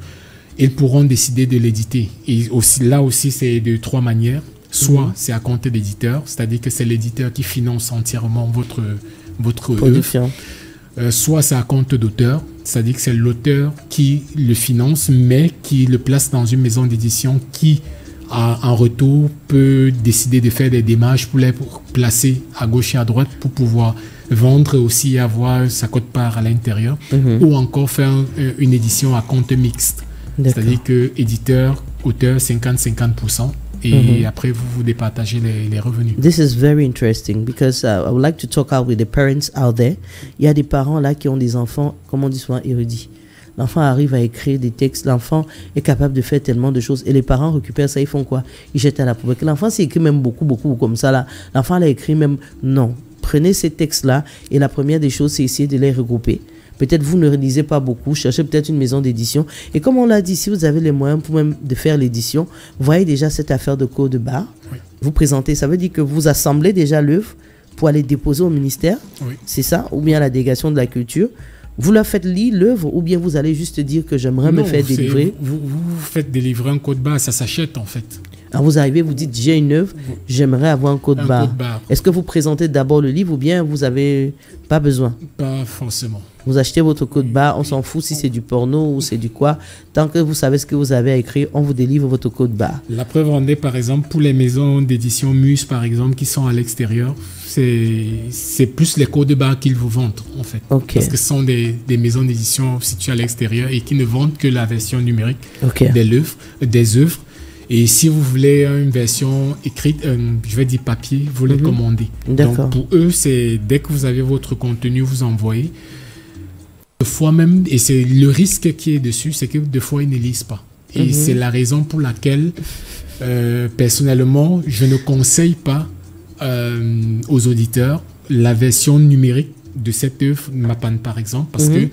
ils pourront décider de l'éditer. Et là aussi, c'est de trois manières. Soit c'est à compte d'éditeur, c'est-à-dire que c'est l'éditeur qui finance entièrement votre œuvre. Soit c'est à compte d'auteur, c'est-à-dire que c'est l'auteur qui le finance, mais qui le place dans une maison d'édition qui, en retour, peut décider de faire des démarches pour les placer à gauche et à droite pour pouvoir vendre et aussi avoir sa quote-part à l'intérieur, ou encore faire une édition à compte mixte. C'est-à-dire que éditeur, auteur, 50-50%. Et après, vous départagez les revenus. This is very interesting because I would like to talk out with the parents out there. Il y a des parents là qui ont des enfants, comme on dit souvent, érudits. L'enfant arrive à écrire des textes, l'enfant est capable de faire tellement de choses et les parents récupèrent ça, ils font quoi? Ils jettent à la poubelle. L'enfant s'est écrit même beaucoup comme ça là. L'enfant l'a écrit même, non. Prenez ces textes-là et la première des choses, c'est essayer de les regrouper. peut-être vous ne lisez pas beaucoup, cherchez peut-être une maison d'édition. Et comme on l'a dit, si vous avez les moyens pour même de faire l'édition, voyez déjà cette affaire de code barre. Oui. Vous présentez, ça veut dire que vous assemblez déjà l'œuvre pour aller déposer au ministère, oui. C'est ça, ou bien à la délégation de la culture. Vous leur faites lire l'œuvre ou bien vous allez juste dire que j'aimerais me faire délivrer. Vous faites délivrer un code barre, ça s'achète en fait. Alors vous arrivez, vous dites j'ai une œuvre, j'aimerais avoir un code barre. Est-ce que vous présentez d'abord le livre ou bien vous n'avez pas besoin? Pas forcément. Vous achetez votre code barre, on s'en fout si c'est du porno ou c'est du quoi. Tant que vous savez ce que vous avez à écrire, on vous délivre votre code barre. La preuve en est par exemple pour les maisons d'édition Muse par exemple qui sont à l'extérieur. C'est plus les codes barres qu'ils vous vendent en fait. Okay. Parce que ce sont des maisons d'édition situées à l'extérieur et qui ne vendent que la version numérique des œuvres. Et si vous voulez une version écrite, je vais dire papier, vous les commandez. Donc pour eux, c'est dès que vous avez votre contenu, vous envoyez. Des fois même, et c'est le risque qui est dessus, c'est que des fois ils ne lisent pas. Et c'est la raison pour laquelle, personnellement, je ne conseille pas aux auditeurs la version numérique de cette œuvre, Mapan par exemple, parce que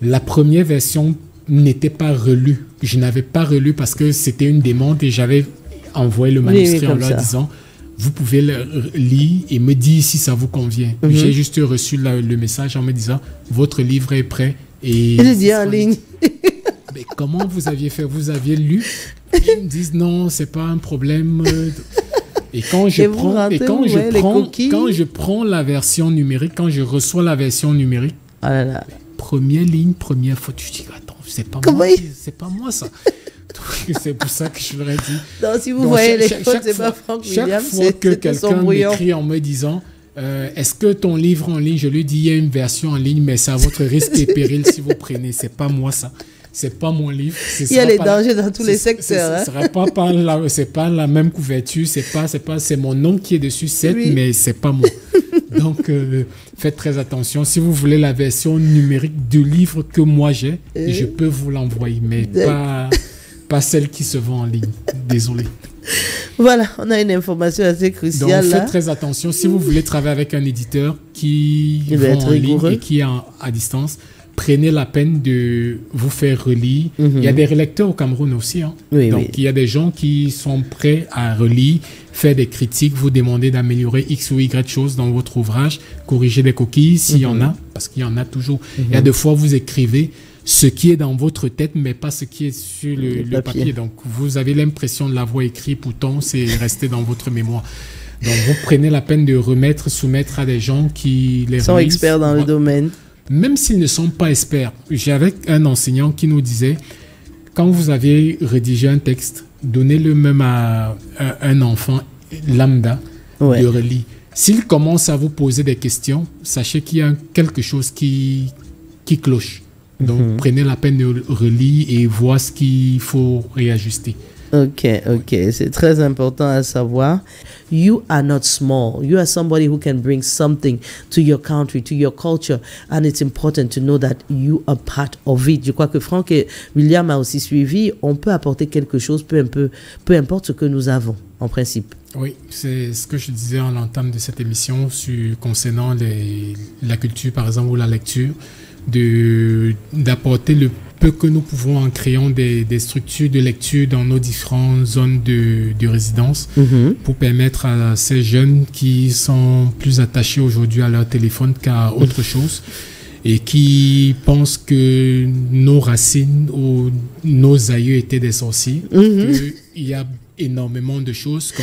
la première version n'était pas relue. Je n'avais pas relu parce que c'était une demande et j'avais envoyé le manuscrit en leur disant vous pouvez le lire et me dire si ça vous convient. J'ai juste reçu le message en me disant votre livre est prêt. Et je dis en ligne. Mais comment vous aviez fait? Vous aviez lu? Ils me disent non, c'est pas un problème. Et quand je prends la version numérique, quand je reçois la version numérique, première ligne, première faute, je dis attends, c'est pas moi ça. C'est pour ça que je leur ai dit. Non, si vous voyez les fautes, c'est pas Frank Williams. Chaque fois que quelqu'un m'écrit en me disant est-ce que ton livre en ligne, je lui dis il y a une version en ligne, mais c'est à votre risque et péril si vous prenez. C'est pas moi ça. C'est pas mon livre. Il y a les dangers dans tous les secteurs. C'est pas la même couverture. C'est mon nom qui est dessus, mais c'est pas moi. Donc, faites très attention. Si vous voulez la version numérique du livre que moi j'ai, je peux vous l'envoyer, mais pas celle qui se vend en ligne. Désolé. Voilà, on a une information assez cruciale. Donc, faites très attention. Si vous voulez travailler avec un éditeur qui vend en ligne et qui est à distance, prenez la peine de vous faire relire. Il y a des relecteurs au Cameroun aussi. Hein. Donc, il y a des gens qui sont prêts à relire, faire des critiques, vous demander d'améliorer X ou Y choses dans votre ouvrage, corriger des coquilles s'il y en a, parce qu'il y en a toujours. Il y a des fois, vous écrivez ce qui est dans votre tête, mais pas ce qui est sur le papier. Donc, vous avez l'impression de l'avoir écrit, pourtant, c'est resté dans votre mémoire. Donc, vous prenez la peine de soumettre à des gens qui les sont experts dans le domaine. Même s'ils ne sont pas experts. J'avais un enseignant qui nous disait, quand vous avez rédigé un texte, donnez-le même à un enfant lambda de relire. S'il commence à vous poser des questions, sachez qu'il y a quelque chose qui cloche. Donc, prenez la peine de relire et voir ce qu'il faut réajuster. Ok. C'est très important à savoir. You are not small. You are somebody who can bring something to your country, to your culture. And it's important to know that you are part of it. Je crois que Frank et William a aussi suivi. On peut apporter quelque chose, peu importe ce que nous avons, en principe. Oui, c'est ce que je disais en l'entame de cette émission concernant la culture, par exemple, ou la lecture, d'apporter le peu que nous pouvons en créant des structures de lecture dans nos différentes zones de résidence pour permettre à ces jeunes qui sont plus attachés aujourd'hui à leur téléphone qu'à autre chose et qui pensent que nos racines ou nos aïeux étaient des sorciers, qu'il y a énormément de choses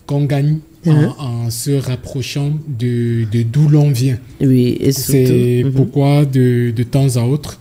qu'on gagne en se rapprochant de d'où l'on vient. Oui, et c'est pourquoi de temps à autre,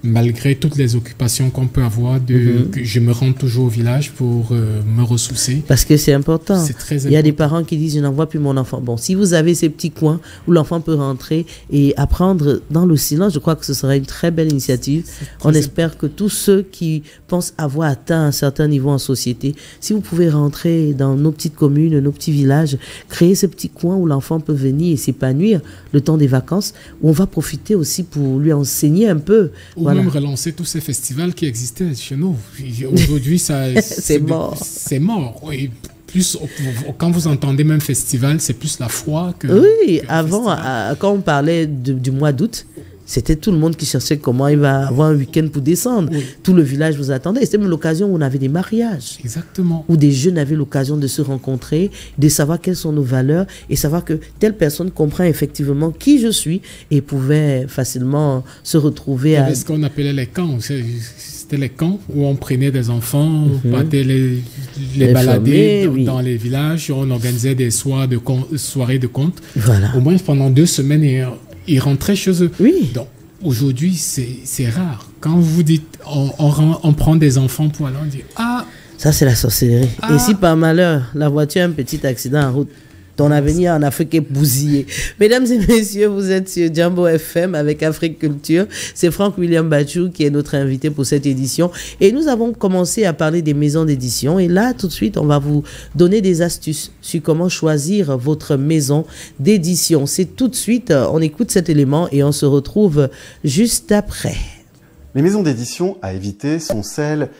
malgré toutes les occupations qu'on peut avoir, que je me rends toujours au village pour me ressourcer. Parce que c'est important. C'est très important. Il y a des parents qui disent, je n'envoie plus mon enfant. Bon, si vous avez ces petits coins où l'enfant peut rentrer et apprendre dans le silence, je crois que ce sera une très belle initiative. On espère que tous ceux qui pensent avoir atteint un certain niveau en société, si vous pouvez rentrer dans nos petites communes, nos petits villages, créer ces petits coins où l'enfant peut venir et s'épanouir le temps des vacances, où on va profiter aussi pour lui enseigner un peu. Ou même relancer tous ces festivals qui existaient chez nous. Aujourd'hui, c'est mort. C'est mort. Oui. Plus, quand vous entendez même festival, c'est plus la foi que... Oui, avant, quand on parlait du mois d'août, C'était tout le monde qui cherchait comment il va avoir un week-end pour descendre. Oui. Tout le village vous attendait. C'était même l'occasion où on avait des mariages. Exactement. Où des jeunes avaient l'occasion de se rencontrer, de savoir quelles sont nos valeurs et savoir que telle personne comprend effectivement qui je suis et pouvait facilement se retrouver Il y à... avait ce qu'on appelait les camps. C'était les camps où on prenait des enfants, on partait les balader familles, dans les villages, on organisait des soirées de contes. Voilà. Au moins pendant 2 semaines, ils rentraient chez eux. Oui. Donc, aujourd'hui, c'est rare. Quand vous dites, on prend des enfants pour aller, on dit, ah, Ça, c'est la sorcellerie. Ah. Et si par malheur, la voiture a un petit accident en route, ton avenir en Afrique est bousillé. Mesdames et messieurs, vous êtes sur Jambo FM avec Afrique Culture. C'est Franck William Bachou qui est notre invité pour cette édition. Et nous avons commencé à parler des maisons d'édition. Et là, tout de suite, on va vous donner des astuces sur comment choisir votre maison d'édition. C'est tout de suite, on écoute cet élément et on se retrouve juste après. Les maisons d'édition à éviter sont celles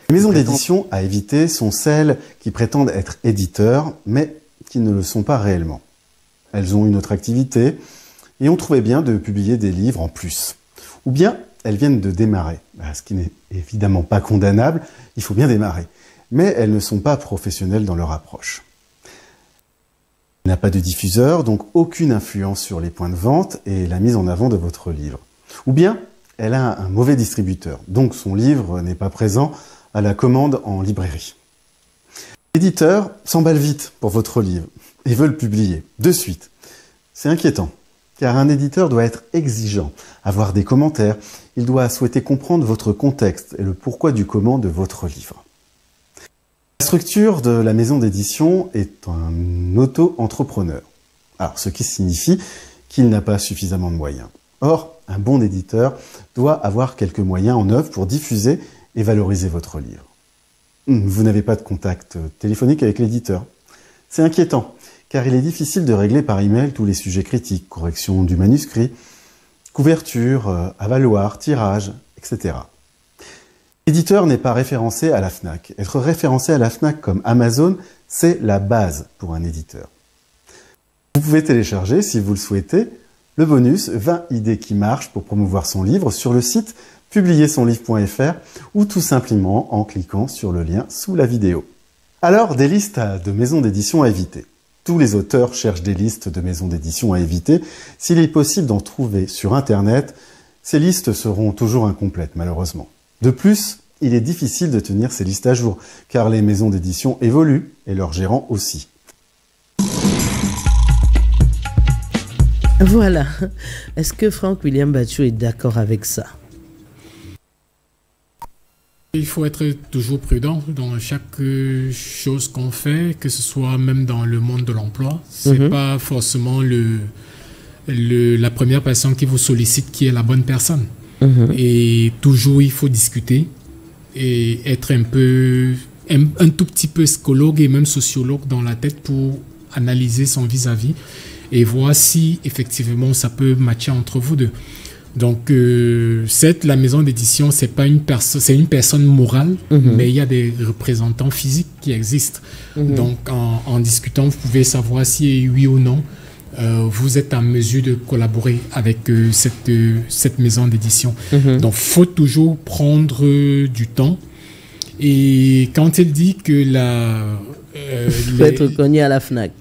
qui prétendent être éditeurs, mais qui ne le sont pas réellement. Elles ont une autre activité et ont trouvé bien de publier des livres en plus. Ou bien, elles viennent de démarrer, ce qui n'est évidemment pas condamnable, il faut bien démarrer. Mais elles ne sont pas professionnelles dans leur approche. Elle n'a pas de diffuseur, donc aucune influence sur les points de vente et la mise en avant de votre livre. Ou bien, elle a un mauvais distributeur, donc son livre n'est pas présent à la commande en librairie. L'éditeur s'emballe vite pour votre livre et veut le publier de suite. C'est inquiétant, car un éditeur doit être exigeant, avoir des commentaires, il doit souhaiter comprendre votre contexte et le pourquoi du comment de votre livre. La structure de la maison d'édition est un auto-entrepreneur, alors ce qui signifie qu'il n'a pas suffisamment de moyens. Or, un bon éditeur doit avoir quelques moyens en œuvre pour diffuser et valoriser votre livre. Vous n'avez pas de contact téléphonique avec l'éditeur. C'est inquiétant, car il est difficile de régler par email tous les sujets critiques, correction du manuscrit, couverture, avaloir, tirage, etc. L'éditeur n'est pas référencé à la FNAC. Être référencé à la FNAC comme Amazon, c'est la base pour un éditeur. Vous pouvez télécharger, si vous le souhaitez, le bonus 20 idées qui marchent pour promouvoir son livre sur le site publiersonlivre.fr ou tout simplement en cliquant sur le lien sous la vidéo. Alors, des listes de maisons d'édition à éviter. Tous les auteurs cherchent des listes de maisons d'édition à éviter. S'il est possible d'en trouver sur Internet, ces listes seront toujours incomplètes, malheureusement. De plus, il est difficile de tenir ces listes à jour, car les maisons d'édition évoluent et leurs gérants aussi. Voilà. Est-ce que Franck William Bachou est d'accord avec ça? Il faut être toujours prudent dans chaque chose qu'on fait, que ce soit même dans le monde de l'emploi. C'est pas forcément la première personne qui vous sollicite qui est la bonne personne. Et toujours, il faut discuter et être un tout petit peu psychologue et même sociologue dans la tête pour analyser son vis-à-vis et voir si effectivement ça peut matcher entre vous deux. Donc, la maison d'édition, c'est pas une personne, c'est une personne morale, mais il y a des représentants physiques qui existent. Donc, en discutant, vous pouvez savoir si oui ou non vous êtes en mesure de collaborer avec cette maison d'édition. Donc, faut toujours prendre du temps. Et quand il dit que faut être connu à la FNAC.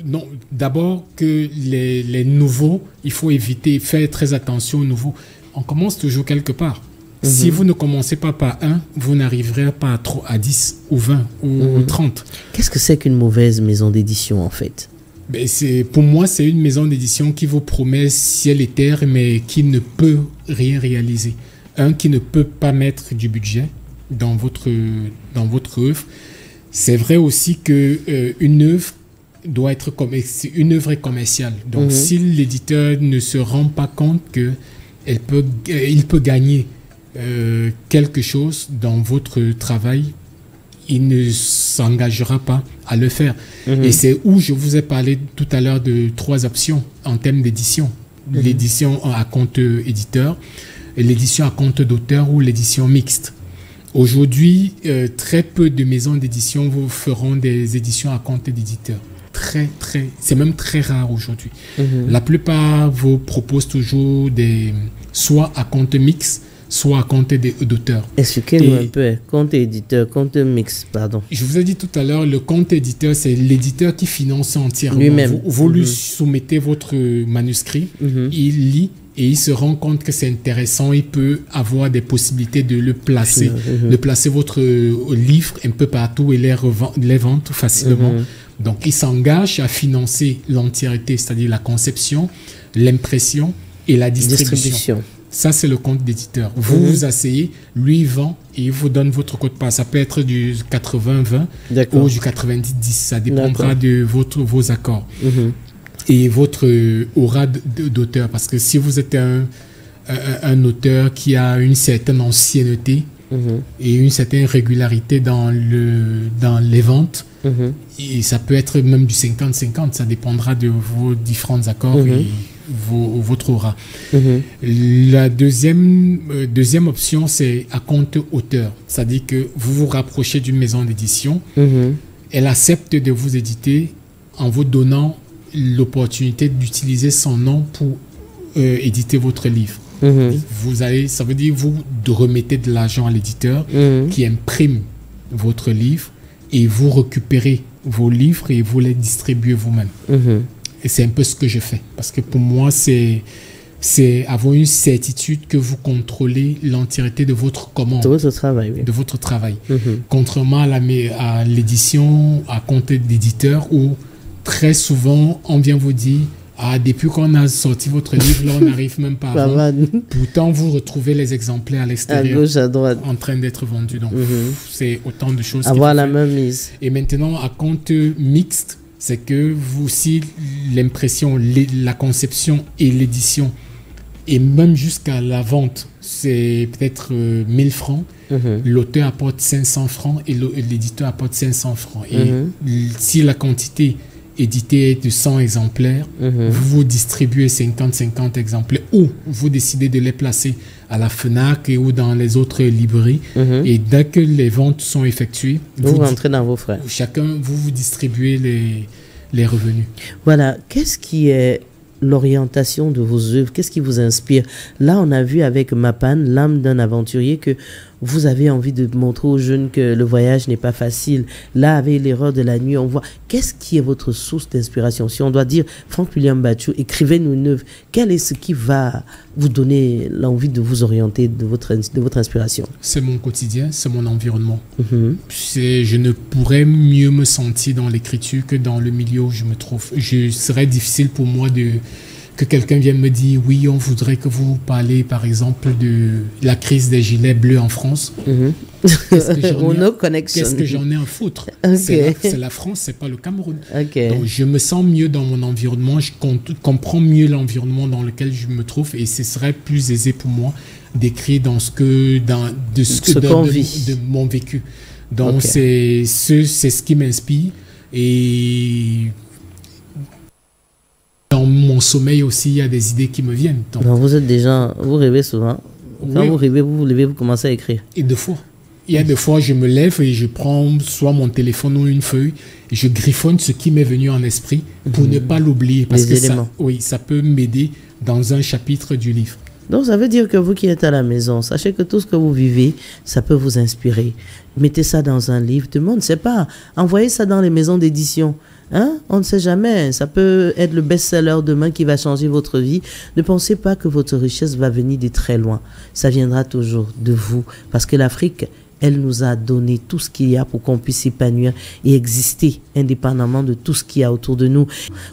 Non, d'abord que les nouveaux, il faut éviter, faire très attention aux nouveaux. On commence toujours quelque part. Si vous ne commencez pas par 1, vous n'arriverez pas à 10 ou 20 ou 30. Qu'est-ce que c'est qu'une mauvaise maison d'édition en fait? Pour moi, c'est une maison d'édition qui vous promet ciel et terre, mais qui ne peut rien réaliser. Qui ne peut pas mettre du budget dans votre œuvre. C'est vrai aussi qu'une œuvre doit être une œuvre est commerciale. Donc, si l'éditeur ne se rend pas compte qu'il peut gagner quelque chose dans votre travail, il ne s'engagera pas à le faire. Et c'est où je vous ai parlé tout à l'heure de 3 options en termes d'édition. L'édition à compte éditeur, l'édition à compte d'auteur ou l'édition mixte. Aujourd'hui, très peu de maisons d'édition vous feront des éditions à compte d'éditeur. c'est même très rare aujourd'hui. La plupart vous proposent toujours soit à compte mixte, soit à compte d'auteur. Expliquez-nous un peu, compte éditeur, compte mixte, pardon. Je vous ai dit tout à l'heure, le compte éditeur, c'est l'éditeur qui finance entièrement. Lui-même. Vous lui soumettez votre manuscrit, il lit, et il se rend compte que c'est intéressant, il peut avoir des possibilités de le placer, de placer votre livre un peu partout et les vendre facilement. Donc, il s'engage à financer l'entièreté, c'est-à-dire la conception, l'impression et la distribution. Ça, c'est le compte d'éditeur. Vous vous asseyez, lui il vend et il vous donne votre code-part. Ça peut être du 80-20 ou du 90-10. Ça dépendra de vos accords. Et votre aura d'auteur. Parce que si vous êtes un auteur qui a une certaine ancienneté et une certaine régularité dans les ventes, et ça peut être même du 50-50. Ça dépendra de vos différents accords et votre aura. La deuxième option, c'est à compte auteur. C'est-à-dire que vous vous rapprochez d'une maison d'édition. Elle accepte de vous éditer en vous donnant l'opportunité d'utiliser son nom pour éditer votre livre. Ça veut dire que vous remettez de l'argent à l'éditeur qui imprime votre livre et vous récupérez vos livres et vous les distribuez vous-même. Et c'est un peu ce que je fais. Parce que pour moi, c'est avoir une certitude que vous contrôlez l'entièreté de votre commande. De votre travail, oui. De votre travail. Contrairement à l'édition, à compte d'éditeur, où très souvent, on vient vous dire depuis qu'on a sorti votre livre, là, on n'arrive même pas à vendre. Pourtant, vous retrouvez les exemplaires à l'extérieur. À gauche, à droite. En train d'être vendus. Donc, c'est autant de choses. Avoir la même mise. Et maintenant, à compte mixte, c'est que vous aussi, l'impression, la conception et l'édition, et même jusqu'à la vente, c'est peut-être 1000 francs. L'auteur apporte 500 francs et l'éditeur apporte 500 francs. Et si la quantité éditée est de 100 exemplaires, vous distribuez 50-50 exemplaires ou vous décidez de les placer à la FNAC ou dans les autres librairies. Et dès que les ventes sont effectuées, vous rentrez dans vos frais. Chacun, vous distribuez les revenus. Voilà. Qu'est-ce qui est l'orientation de vos œuvres? Qu'est-ce qui vous inspire? Là, on a vu avec Mapan, l'âme d'un aventurier, que vous avez envie de montrer aux jeunes que le voyage n'est pas facile. Là, avec l'erreur de la nuit, on voit. Qu'est-ce qui est votre source d'inspiration? Si on doit dire, Franck William Batchou, écrivez-nous une œuvre, quel est ce qui va vous donner l'envie de vous orienter de votre inspiration? C'est mon quotidien, c'est mon environnement. Je ne pourrais mieux me sentir dans l'écriture que dans le milieu où je me trouve. Ce serait difficile pour moi que quelqu'un vienne me dire oui, on voudrait que vous parlez par exemple de la crise des gilets bleus en France. Qu'est-ce que j'en ai à foutre? C'est la France, c'est pas le Cameroun. Donc je me sens mieux dans mon environnement, je comprends mieux l'environnement dans lequel je me trouve et ce serait plus aisé pour moi d'écrire de mon vécu. Donc c'est ce qui m'inspire et dans mon sommeil aussi, il y a des idées qui me viennent. Donc, vous êtes déjà, vous rêvez souvent. Quand vous rêvez, vous vous levez, vous commencez à écrire. Et deux fois. Il y a des fois, je me lève et je prends soit mon téléphone ou une feuille et je griffonne ce qui m'est venu en esprit pour ne pas l'oublier. Parce que ça peut m'aider dans un chapitre du livre. Donc, ça veut dire que vous qui êtes à la maison, sachez que tout ce que vous vivez, ça peut vous inspirer. Mettez ça dans un livre. Tout le monde ne sait pas. Envoyez ça dans les maisons d'édition. On ne sait jamais. Ça peut être le best-seller demain qui va changer votre vie. Ne pensez pas que votre richesse va venir de très loin. Ça viendra toujours de vous. Parce que l'Afrique, elle nous a donné tout ce qu'il y a pour qu'on puisse s'épanouir et exister indépendamment de tout ce qu'il y a autour de nous.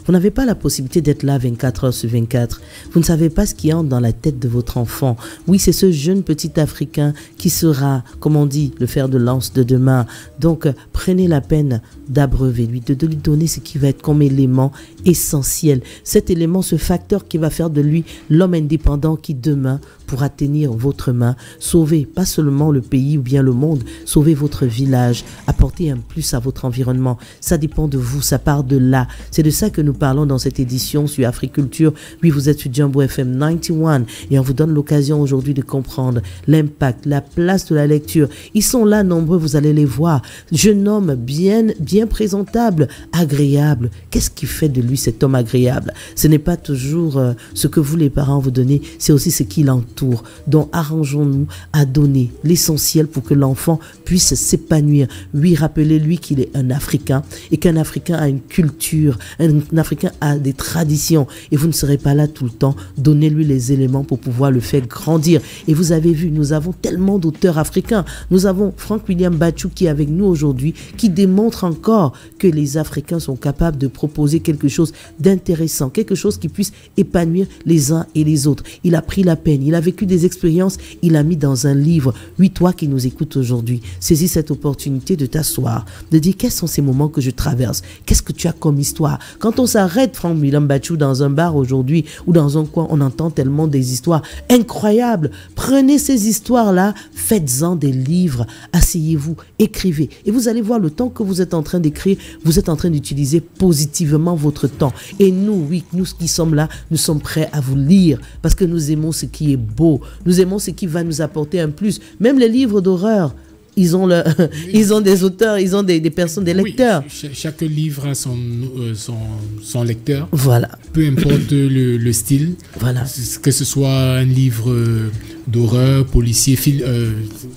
Vous n'avez pas la possibilité d'être là 24 heures sur 24. Vous ne savez pas ce qui entre dans la tête de votre enfant. Oui, c'est ce jeune petit Africain qui sera, comme on dit, le fer de lance de demain. Donc, prenez la peine d'abreuver lui, de lui donner ce qui va être comme élément essentiel. Cet élément, ce facteur qui va faire de lui l'homme indépendant qui demain pourra tenir votre main, sauver pas seulement le pays ou bien le monde, monde, sauver votre village, apporter un plus à votre environnement. Ça dépend de vous, ça part de là. C'est de ça que nous parlons dans cette édition sur Africulture. Oui, vous êtes sur Jumbo FM 91 et on vous donne l'occasion aujourd'hui de comprendre l'impact, la place de la lecture. Ils sont là nombreux, vous allez les voir. Jeune homme bien présentable, agréable. Qu'est-ce qui fait de lui cet homme agréable? Ce n'est pas toujours ce que vous les parents vous donnez, c'est aussi ce qui l'entoure. Donc arrangeons-nous à donner l'essentiel pour que l'enfant puisse s'épanouir. Oui, rappelez-lui qu'il est un Africain et qu'un Africain a une culture, un Africain a des traditions et vous ne serez pas là tout le temps. Donnez-lui les éléments pour pouvoir le faire grandir. Et vous avez vu, nous avons tellement d'auteurs africains. Nous avons Frank William Batchou qui est avec nous aujourd'hui, qui démontre encore que les Africains sont capables de proposer quelque chose d'intéressant, quelque chose qui puisse épanouir les uns et les autres. Il a pris la peine, il a vécu des expériences, il a mis dans un livre. Oui, toi qui nous écoutes aujourd'hui, saisis cette opportunité de t'asseoir, de dire quels sont ces moments que je traverse, qu'est-ce que tu as comme histoire. Quand on s'arrête, Frank William Batchou, dans un bar aujourd'hui ou dans un coin, on entend tellement des histoires incroyables. Prenez ces histoires-là, faites-en des livres, asseyez-vous, écrivez. Et vous allez voir le temps que vous êtes en train d'écrire, vous êtes en train d'utiliser positivement votre temps. Et nous, oui, nous qui sommes là, nous sommes prêts à vous lire parce que nous aimons ce qui est beau. Nous aimons ce qui va nous apporter un plus. Même les livres d'horreur, ils ont des auteurs, ils ont des personnes, des lecteurs. Oui, chaque livre a son lecteur. Voilà. Peu importe le style. Voilà. Que ce soit un livre d'horreur, policier,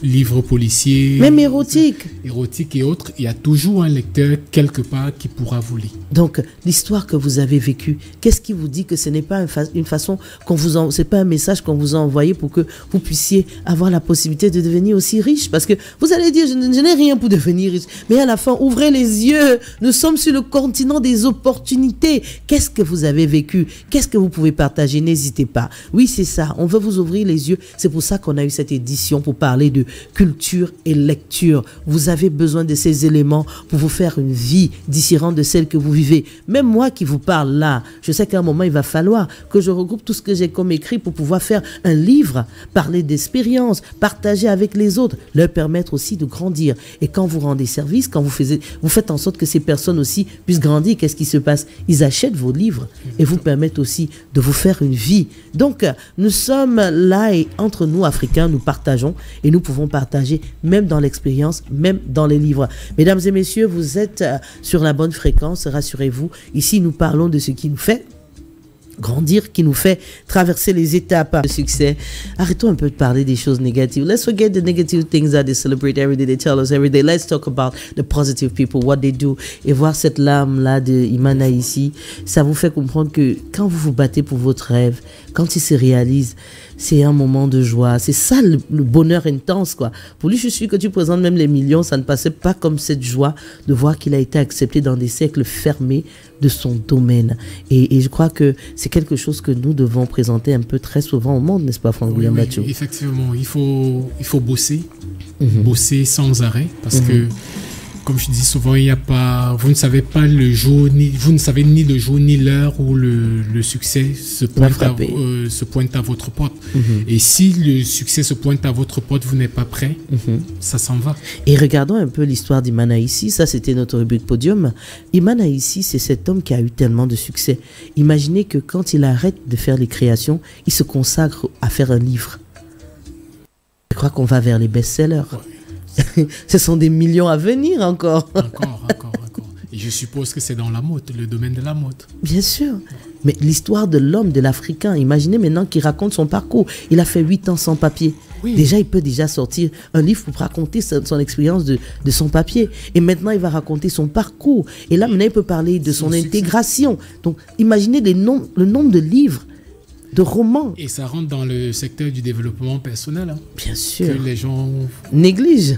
livre policier. Même érotique. Érotique et autres. Il y a toujours un lecteur quelque part qui pourra vous lire. Donc, l'histoire que vous avez vécue, qu'est-ce qui vous dit que ce n'est pas une façon qu'on vous c'est pas un message qu'on vous a envoyé pour que vous puissiez avoir la possibilité de devenir aussi riche? Parce que vous allez dire, je n'ai rien pour devenir riche. Mais à la fin, ouvrez les yeux. Nous sommes sur le continent des opportunités. Qu'est-ce que vous avez vécu? Qu'est-ce que vous pouvez partager? N'hésitez pas. Oui, c'est ça. On veut vous ouvrir les yeux. C'est pour ça qu'on a eu cette édition pour parler de culture et lecture. Vous avez besoin de ces éléments pour vous faire une vie différente de celle que vous vivez. Même moi qui vous parle là, je sais qu'à un moment, il va falloir que je regroupe tout ce que j'ai comme écrit pour pouvoir faire un livre, parler d'expérience, partager avec les autres, leur permettre aussi de grandir. Et quand vous rendez service, quand vous faites en sorte que ces personnes aussi puissent grandir, qu'est-ce qui se passe? Ils achètent vos livres et vous permettent aussi de vous faire une vie. Donc, nous sommes là et entre nous, Africains, nous partageons et nous pouvons partager même dans l'expérience, même dans les livres. Mesdames et messieurs, vous êtes sur la bonne fréquence, rassurez-vous. Ici, nous parlons de ce qui nous fait grandir, qui nous fait traverser les étapes de succès. Arrêtons un peu de parler des choses négatives. Let's forget the negative things that they celebrate every day, they tell us every day. Let's talk about the positive people, what they do. Et voir cette lame-là de Imana ici, ça vous fait comprendre que quand vous vous battez pour votre rêve, quand il se réalise, c'est un moment de joie. C'est ça le bonheur intense, quoi. Pour lui, je suis sûr que tu présentes même les millions, ça ne passait pas comme cette joie de voir qu'il a été accepté dans des cercles fermés de son domaine. Et je crois que c'est quelque chose que nous devons présenter un peu très souvent au monde, n'est-ce pas, Frank William Batchou? Effectivement, il faut bosser, bosser sans arrêt, parce que comme je dis souvent, vous ne savez pas le jour, vous ne savez ni le jour ni l'heure où le succès se pointe à votre porte. Et si le succès se pointe à votre porte, vous n'êtes pas prêt, ça s'en va. Et regardons un peu l'histoire d'Imana ici. Ça, c'était notre rubrique podium. Imana ici, c'est cet homme qui a eu tellement de succès. Imaginez que quand il arrête de faire les créations, il se consacre à faire un livre. Je crois qu'on va vers les best-sellers. Ce sont des millions à venir encore. Encore. Et je suppose que c'est dans la mode, le domaine de la mode. Bien sûr. Mais l'histoire de l'homme, de l'Africain, imaginez maintenant qu'il raconte son parcours. Il a fait 8 ans sans papier. Oui. Déjà, il peut déjà sortir un livre pour raconter son expérience de son papier. Et maintenant, il va raconter son parcours. Et là, maintenant, il peut parler de son intégration. Donc, imaginez le nombre de livres, de romans. Et ça rentre dans le secteur du développement personnel. Hein, bien sûr. Que les gens négligent.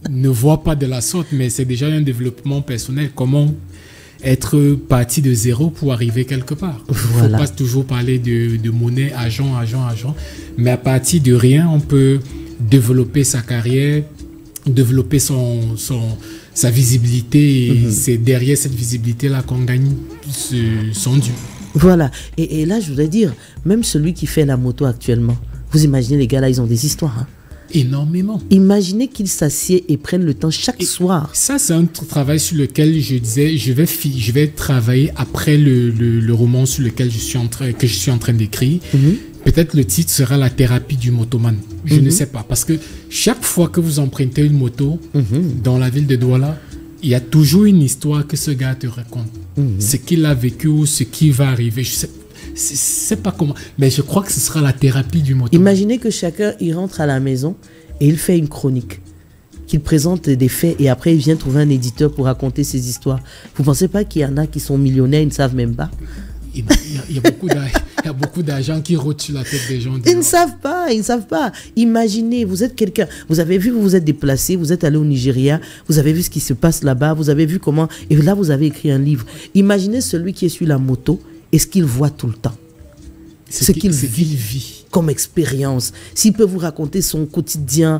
Ne voient pas de la sorte, mais c'est déjà un développement personnel. Comment être parti de zéro pour arriver quelque part. Il ne faut pas toujours parler de monnaie, argent. Mais à partir de rien, on peut développer sa carrière, développer sa visibilité. Et c'est derrière cette visibilité-là qu'on gagne son dû. Voilà. Et là, je voudrais dire, même celui qui fait la moto actuellement, vous imaginez les gars là, ils ont des histoires. Hein? Énormément. Imaginez qu'ils s'assiedent et prennent le temps chaque soir. Ça, c'est un travail sur lequel je disais, je vais travailler après le roman sur lequel que je suis en train d'écrire. Peut-être le titre sera La thérapie du motoman. Je ne sais pas. Parce que chaque fois que vous empruntez une moto dans la ville de Douala, il y a toujours une histoire que ce gars te raconte. Ce qu'il a vécu ou ce qui va arriver. Je sais pas comment. Mais je crois que ce sera la thérapie du motoman. Imaginez que chacun, il rentre à la maison et il fait une chronique. Qu'il présente des faits et après il vient trouver un éditeur pour raconter ses histoires. Vous ne pensez pas qu'il y en a qui sont millionnaires, ils ne savent même pas? Il y a beaucoup d'argent qui rôde sur la tête des gens. Ils ne savent pas. Imaginez, vous êtes quelqu'un, vous avez vu, vous vous êtes déplacé, vous êtes allé au Nigeria, vous avez vu ce qui se passe là-bas, vous avez vu comment, et là vous avez écrit un livre. Imaginez celui qui est sur la moto et ce qu'il voit tout le temps. Ce qu'il vit comme expérience. S'il peut vous raconter son quotidien,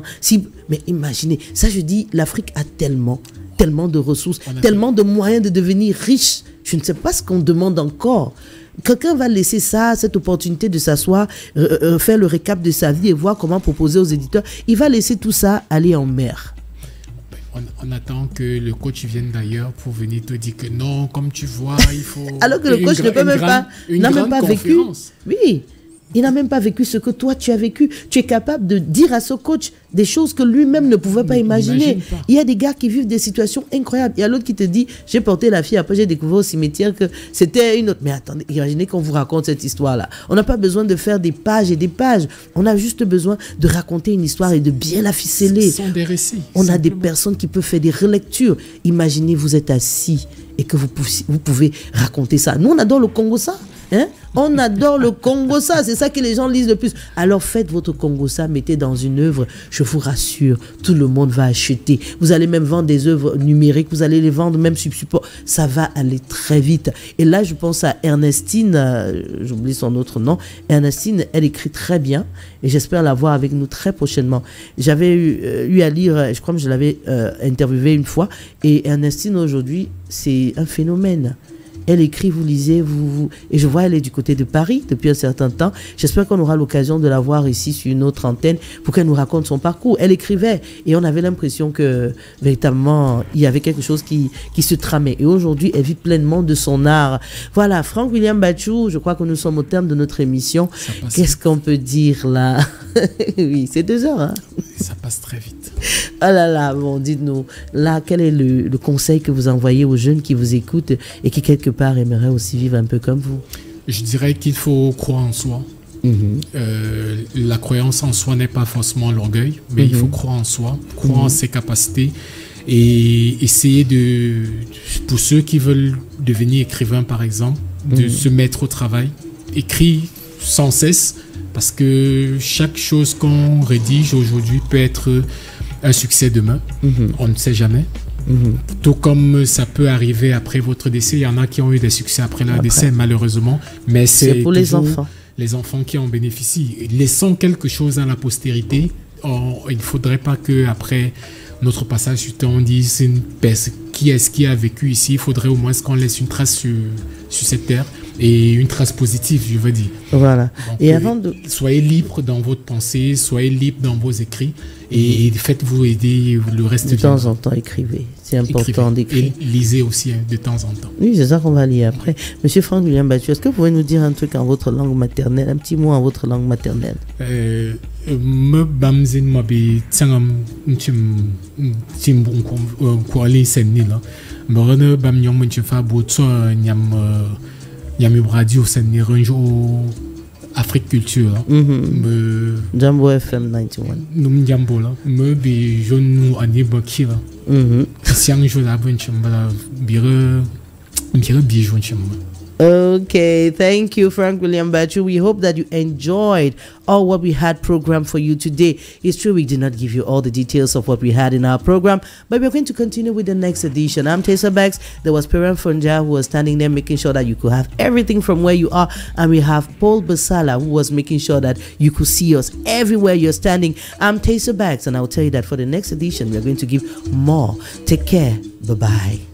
mais imaginez, ça je dis, l'Afrique a tellement de ressources, tellement de moyens de devenir riche. Je ne sais pas ce qu'on demande encore. Quelqu'un va laisser cette opportunité de s'asseoir, faire le récap de sa vie et voir comment proposer aux éditeurs. Il va laisser tout ça aller en mer. On attend que le coach vienne d'ailleurs pour venir te dire que non, comme tu vois, il faut... Alors que le coach ne peut même pas, n'a même pas vécu. Oui. Il n'a même pas vécu ce que toi tu as vécu. Tu es capable de dire à ce coach des choses que lui-même ne pouvait pas imaginer. Il y a des gars qui vivent des situations incroyables. Il y a l'autre qui te dit, j'ai porté la fille, après j'ai découvert au cimetière que c'était une autre. Mais attendez, imaginez qu'on vous raconte cette histoire-là. On n'a pas besoin de faire des pages et des pages. On a juste besoin de raconter une histoire et de bien la ficeler. Ce sont des récits. On a des personnes qui peuvent faire des relectures. Imaginez, vous êtes assis et que vous pouvez raconter ça. Nous, on adore le Congo ça. Hein? On adore le Congo ça, c'est ça que les gens lisent le plus. Alors faites votre Congo ça, mettez dans une œuvre, je vous rassure, tout le monde va acheter. Vous allez même vendre des œuvres numériques, vous allez les vendre même sur support. Ça va aller très vite. Et là, je pense à Ernestine, j'oublie son autre nom. Ernestine, elle écrit très bien et j'espère la voir avec nous très prochainement. J'avais eu à lire, je crois que je l'avais interviewée une fois, et Ernestine aujourd'hui, c'est un phénomène. Elle écrit, vous lisez, et je vois, elle est du côté de Paris depuis un certain temps. J'espère qu'on aura l'occasion de la voir ici sur une autre antenne pour qu'elle nous raconte son parcours. Elle écrivait et on avait l'impression que véritablement il y avait quelque chose qui se tramait. Et aujourd'hui, elle vit pleinement de son art. Voilà, Frank William Batchou, je crois que nous sommes au terme de notre émission. Qu'est-ce qu'on peut dire là? Oui, c'est 2 heures. Hein? Ça passe très vite. Ah là là, bon, dites-nous, là, quel est le conseil que vous envoyez aux jeunes qui vous écoutent et qui quelque part aimeraient aussi vivre un peu comme vous? Je dirais qu'il faut croire en soi. La croyance en soi n'est pas forcément l'orgueil, mais il faut croire en soi, croire en ses capacités et essayer pour ceux qui veulent devenir écrivains par exemple, de se mettre au travail, écrire sans cesse, parce que chaque chose qu'on rédige aujourd'hui peut être un succès demain, on ne sait jamais. Tout comme ça peut arriver après votre décès, il y en a qui ont eu des succès après leur décès malheureusement, mais c'est pour les enfants. Les enfants qui en bénéficient. Laissons quelque chose à la postérité. Il ne faudrait pas qu'après notre passage sur Terre, on dise qui est-ce qui a vécu ici. Il faudrait au moins qu'on laisse une trace sur cette terre et une trace positive, je veux dire. Voilà. Donc, et avant de... soyez libre dans votre pensée, soyez libre dans vos écrits et faites-vous aider le reste de temps en temps. Écrivez. C'est important d'écrire. Et lisez aussi de temps en temps. Oui, c'est ça qu'on va lire après. Monsieur Frank William Batchou, est-ce que vous pouvez nous dire un truc en votre langue maternelle, un petit mot en votre langue maternelle? Me bamzin mabi tsangam timbon kwali senni la me bam nyom mun fa bo tso nyam radio senni ranjo Afrique Culture me Jambo FM 91 num jambo la me bi jonu ani bakira siang jo la bon chamba bire bi jon chamba. Okay, thank you, Frank William Batchou. We hope that you enjoyed all what we had programmed for you today. It's true we did not give you all the details of what we had in our program, but we're going to continue with the next edition. I'm Tessa Bags. There was Piran Funja who was standing there making sure that you could have everything from where you are, and we have Paul Basala who was making sure that you could see us everywhere you're standing. I'm Tessa Bags, and I'll tell you that for the next edition, we're going to give more. Take care. Bye-bye.